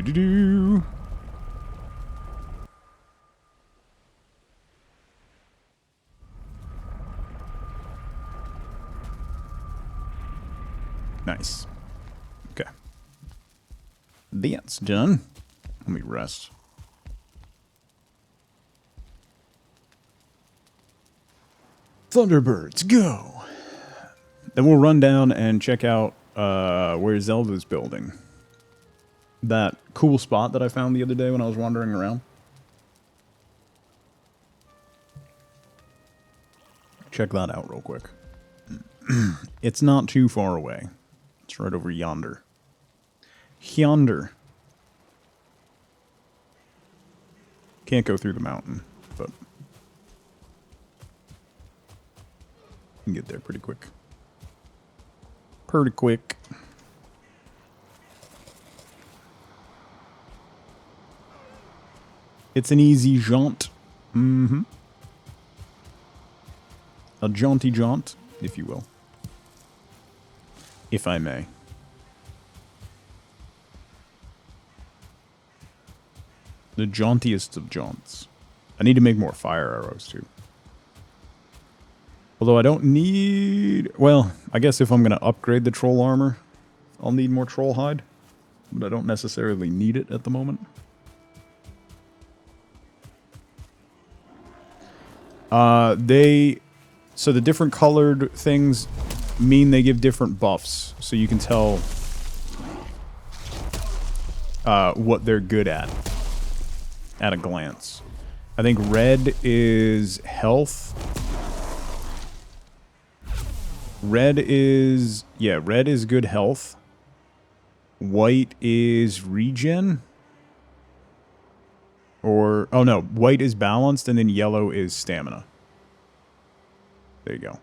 Do. Nice. Okay. That's done. Let me rest. Thunderbirds, go! Then we'll run down and check out where Zelda's building. That cool spot that I found the other day when I was wandering around. Check that out real quick. It's not too far away. It's right over yonder. Yonder. Can't go through the mountain, but you can get there pretty quick. Pretty quick. It's an easy jaunt. Mm-hmm. A jaunty jaunt, if you will. If I may. The jauntiest of jaunts. I need to make more fire arrows, too. Although I don't need... Well, I guess if I'm going to upgrade the troll armor, I'll need more troll hide. But I don't necessarily need it at the moment. So the different colored things mean they give different buffs. So you can tell what they're good at a glance. I think red is health. Red is good health. White is regen. Or, oh no, white is balanced, and then yellow is stamina. There you go.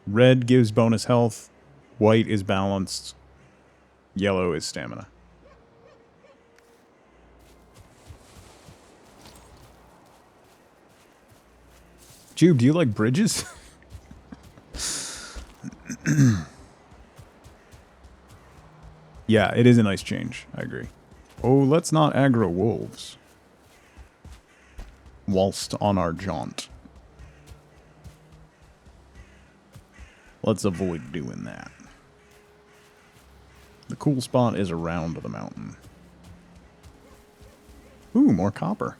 Red gives bonus health. White is balanced. Yellow is stamina. Jube, do you like bridges? Yeah, it is a nice change. I agree. Oh, let's not aggro wolves whilst on our jaunt. Let's avoid doing that. The cool spot is around the mountain. Ooh, more copper.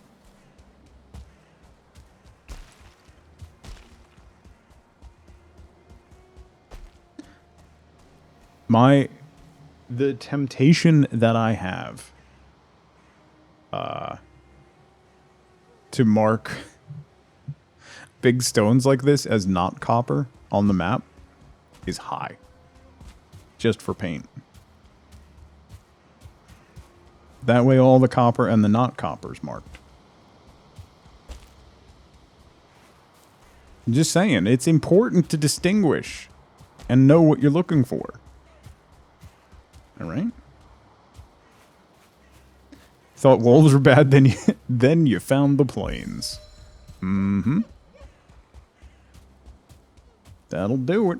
The temptation that I have to mark big stones like this as not copper on the map is high. Just for paint. That way all the copper and the not copper's marked. I'm just saying, it's important to distinguish and know what you're looking for. Alright? Thought wolves were bad, then you found the plains. Mm-hmm. That'll do it.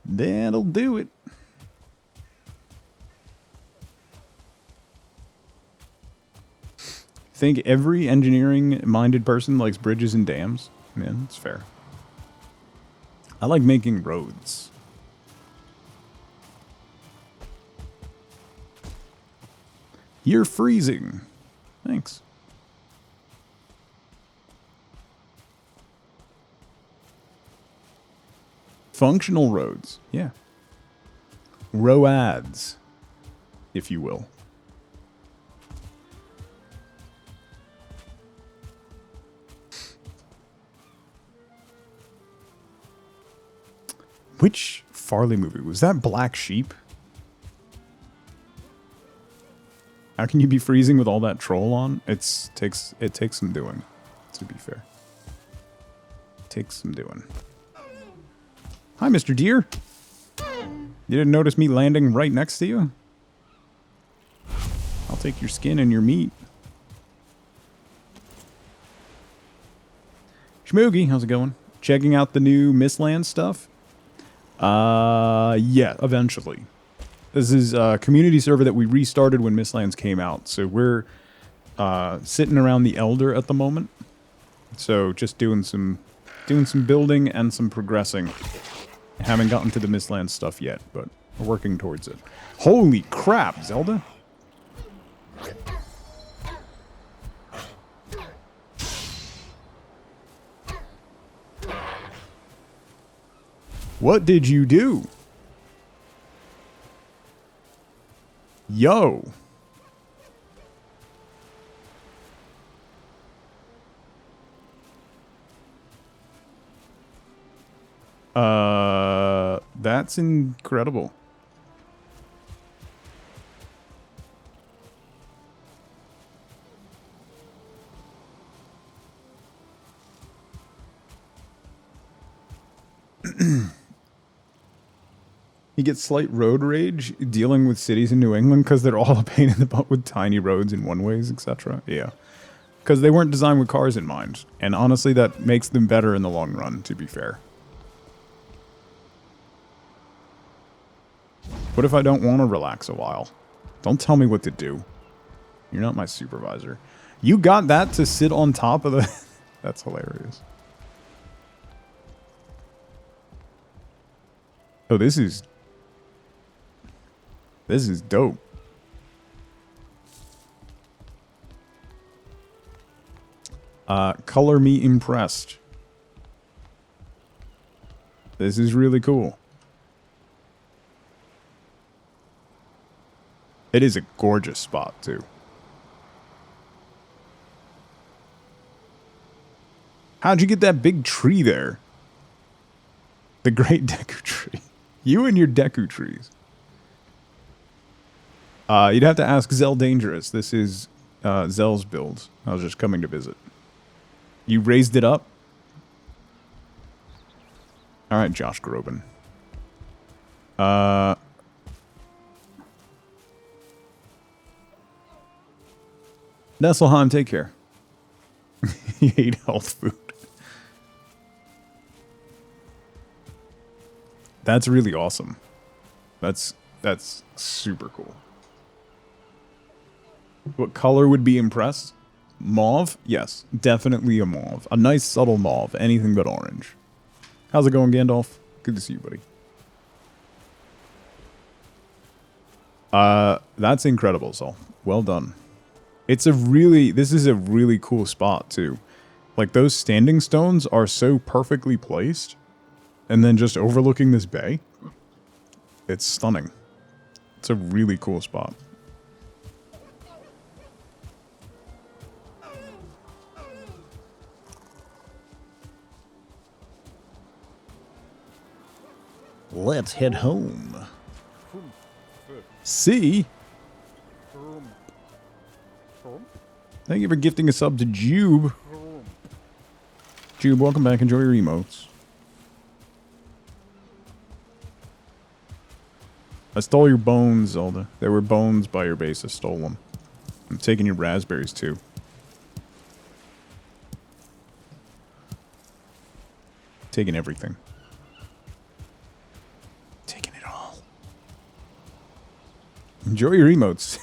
That'll do it. Think every engineering-minded person likes bridges and dams. Man, it's fair. I like making roads. You're freezing. Thanks. Functional roads. Yeah. Roads, if you will. Which Farley movie? Was that Black Sheep? How can you be freezing with all that troll on? It takes some doing, to be fair. It takes some doing. Hi, Mr. Deer. You didn't notice me landing right next to you? I'll take your skin and your meat. Schmoogie, how's it going? Checking out the new Mistlands stuff? Yeah, eventually. This is a community server that we restarted when Mistlands came out, so we're sitting around the Elder at the moment. So just doing some building and some progressing. I haven't gotten to the Mistlands stuff yet, but we're working towards it. Holy crap, Zelda! What did you do? Yo! That's incredible. You get slight road rage dealing with cities in New England because they're all a pain in the butt with tiny roads and one-ways, etc. Yeah. Because they weren't designed with cars in mind. And honestly, that makes them better in the long run, to be fair. What if I don't want to relax a while? Don't tell me what to do. You're not my supervisor. You got that to sit on top of the... That's hilarious. Oh, this is dope. Color me impressed. This is really cool. It is a gorgeous spot, too. How'd you get that big tree there? The Great Deku Tree. You and your Deku trees. You'd have to ask Zell Dangerous. This is Zell's build. I was just coming to visit. You raised it up? Alright, Josh Groban. Nesselheim, take care. You ate health food. That's really awesome. That's super cool. What color would be impressed? Mauve? Yes, definitely a mauve. A nice subtle mauve. Anything but orange. How's it going, Gandalf? Good to see you, buddy. That's incredible, Sol. Well done. This is a really cool spot, too. Like, those standing stones are so perfectly placed. And then just overlooking this bay. It's stunning. It's a really cool spot. Let's head home. See? Thank you for gifting a sub to Jube. Jube, welcome back. Enjoy your emotes. I stole your bones, Zelda. There were bones by your base. I stole them. I'm taking your raspberries, too. Taking everything. Taking it all. Enjoy your emotes.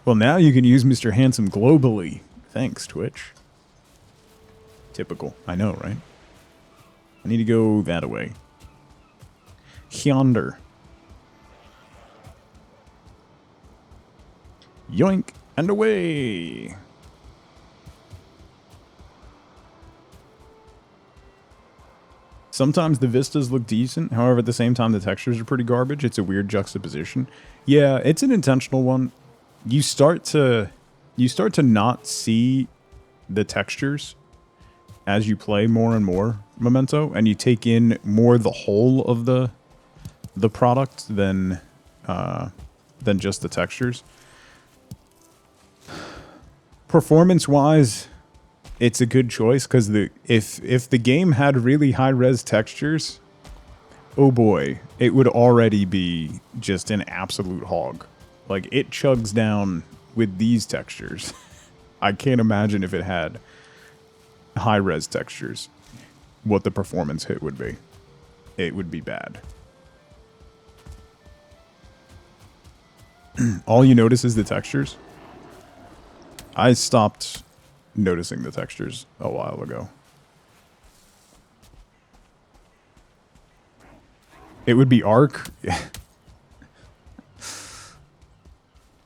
Well, now you can use Mr. Handsome globally. Thanks, Twitch. Typical. I know, right? I need to go that way. Yonder. Yoink, and away! Sometimes the vistas look decent, however at the same time the textures are pretty garbage. It's a weird juxtaposition. Yeah, it's an intentional one. You start to not see the textures as you play more and more Memento, and you take in more the whole of the product than just the textures. Performance-wise, it's a good choice because if the game had really high-res textures, oh boy, it would already be just an absolute hog. Like, it chugs down with these textures. I can't imagine if it had high-res textures, what the performance hit would be. It would be bad. All you notice is the textures. I stopped noticing the textures a while ago. It would be Ark.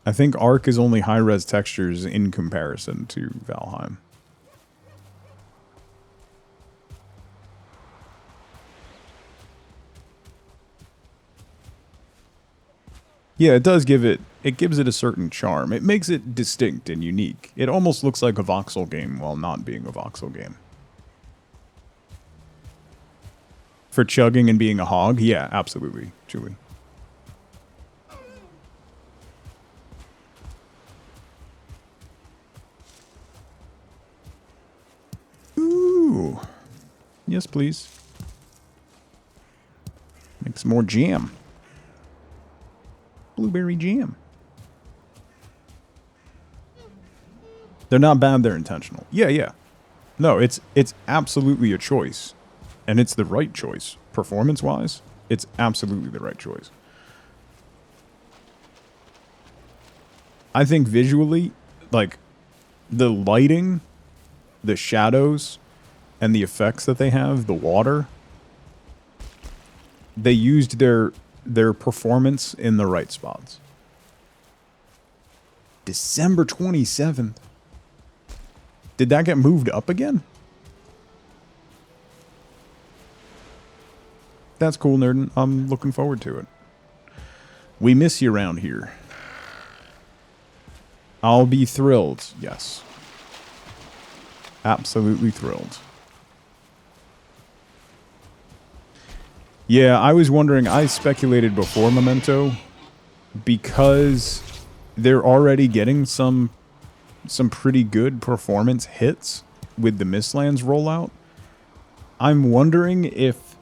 I think Ark is only high-res textures in comparison to Valheim. Yeah, it does give it... It gives it a certain charm. It makes it distinct and unique. It almost looks like a voxel game while not being a voxel game. For chugging and being a hog? Yeah, absolutely, Julie. Ooh. Yes, please. Make some more jam. Blueberry jam. They're not bad, they're intentional. Yeah, yeah. No, it's absolutely a choice. And it's the right choice. Performance-wise, it's absolutely the right choice. I think visually, like, the lighting, the shadows, and the effects that they have, the water, they used their performance in the right spots. December 27th. Did that get moved up again? That's cool, Nerdin. I'm looking forward to it. We miss you around here. I'll be thrilled, yes. Absolutely thrilled. Yeah, I was wondering, I speculated before Memento, because they're already getting some pretty good performance hits with the Mistlands rollout. I'm wondering if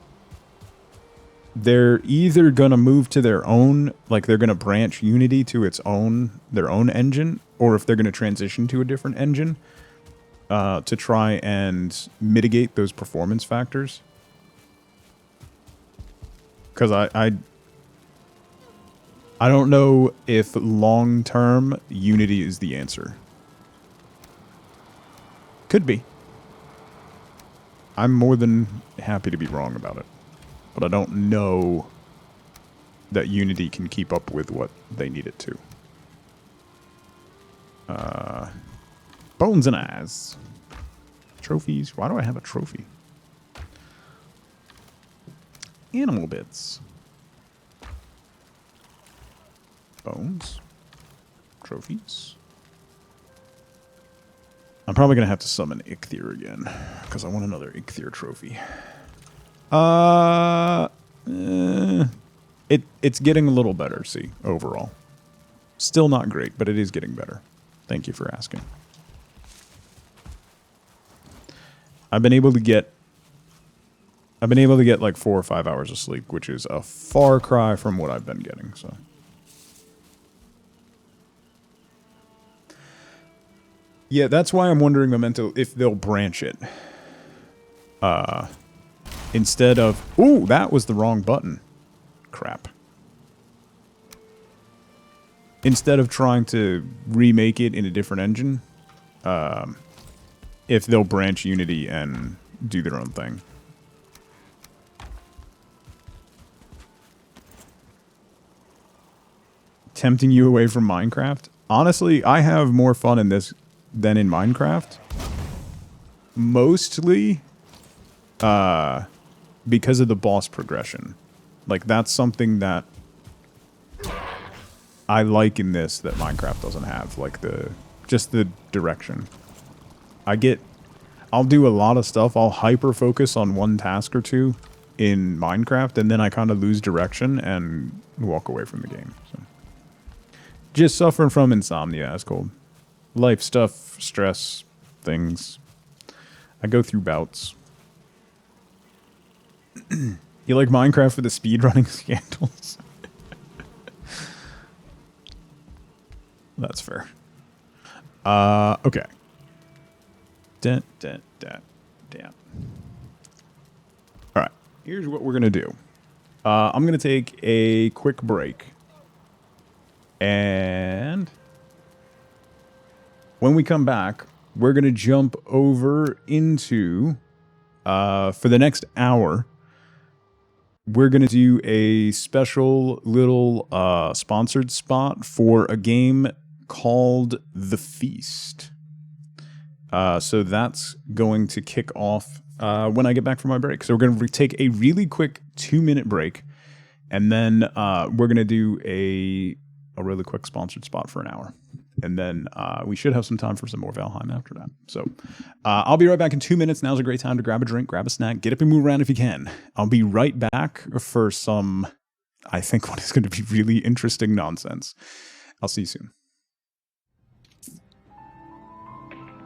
they're either going to move to their own, like they're going to branch Unity to their own engine, or if they're going to transition to a different engine to try and mitigate those performance factors. Because I don't know if long-term Unity is the answer. Could be. I'm more than happy to be wrong about it. But I don't know that Unity can keep up with what they need it to. Bones and eyes. Trophies. Why do I have a trophy? Animal bits. Bones. Trophies. I'm probably going to have to summon Ichthyr again, because I want another Ichthyr trophy. It's getting a little better, see, overall. Still not great, but it is getting better. Thank you for asking. I've been able to get like 4 or 5 hours of sleep, which is a far cry from what I've been getting, so. Yeah, that's why I'm wondering, Memento, if they'll branch it. Instead of... Ooh, that was the wrong button. Crap. Instead of trying to remake it in a different engine, if they'll branch Unity and do their own thing. Tempting you away from Minecraft? Honestly, I have more fun in this than in Minecraft. Mostly because of the boss progression. Like, that's something that I like in this that Minecraft doesn't have. Like, just the direction. I'll do a lot of stuff. I'll hyper-focus on one task or two in Minecraft, and then I kind of lose direction and walk away from the game. So. Just suffering from insomnia, as cold. Life stuff, stress, things. I go through bouts. You like Minecraft for the speedrunning scandals? That's fair. Okay. Damn. Alright, here's what we're gonna do. I'm gonna take a quick break. And when we come back, we're gonna jump over into, for the next hour, we're going to do a special little sponsored spot for a game called The Feast. So that's going to kick off when I get back from my break. So we're going to take a really quick 2-minute break, and then we're going to do a really quick sponsored spot for an hour. And then we should have some time for some more Valheim after that. So I'll be right back in 2 minutes. Now's a great time to grab a drink, grab a snack, get up and move around if you can. I'll be right back for some, I think, what is going to be really interesting nonsense. I'll see you soon.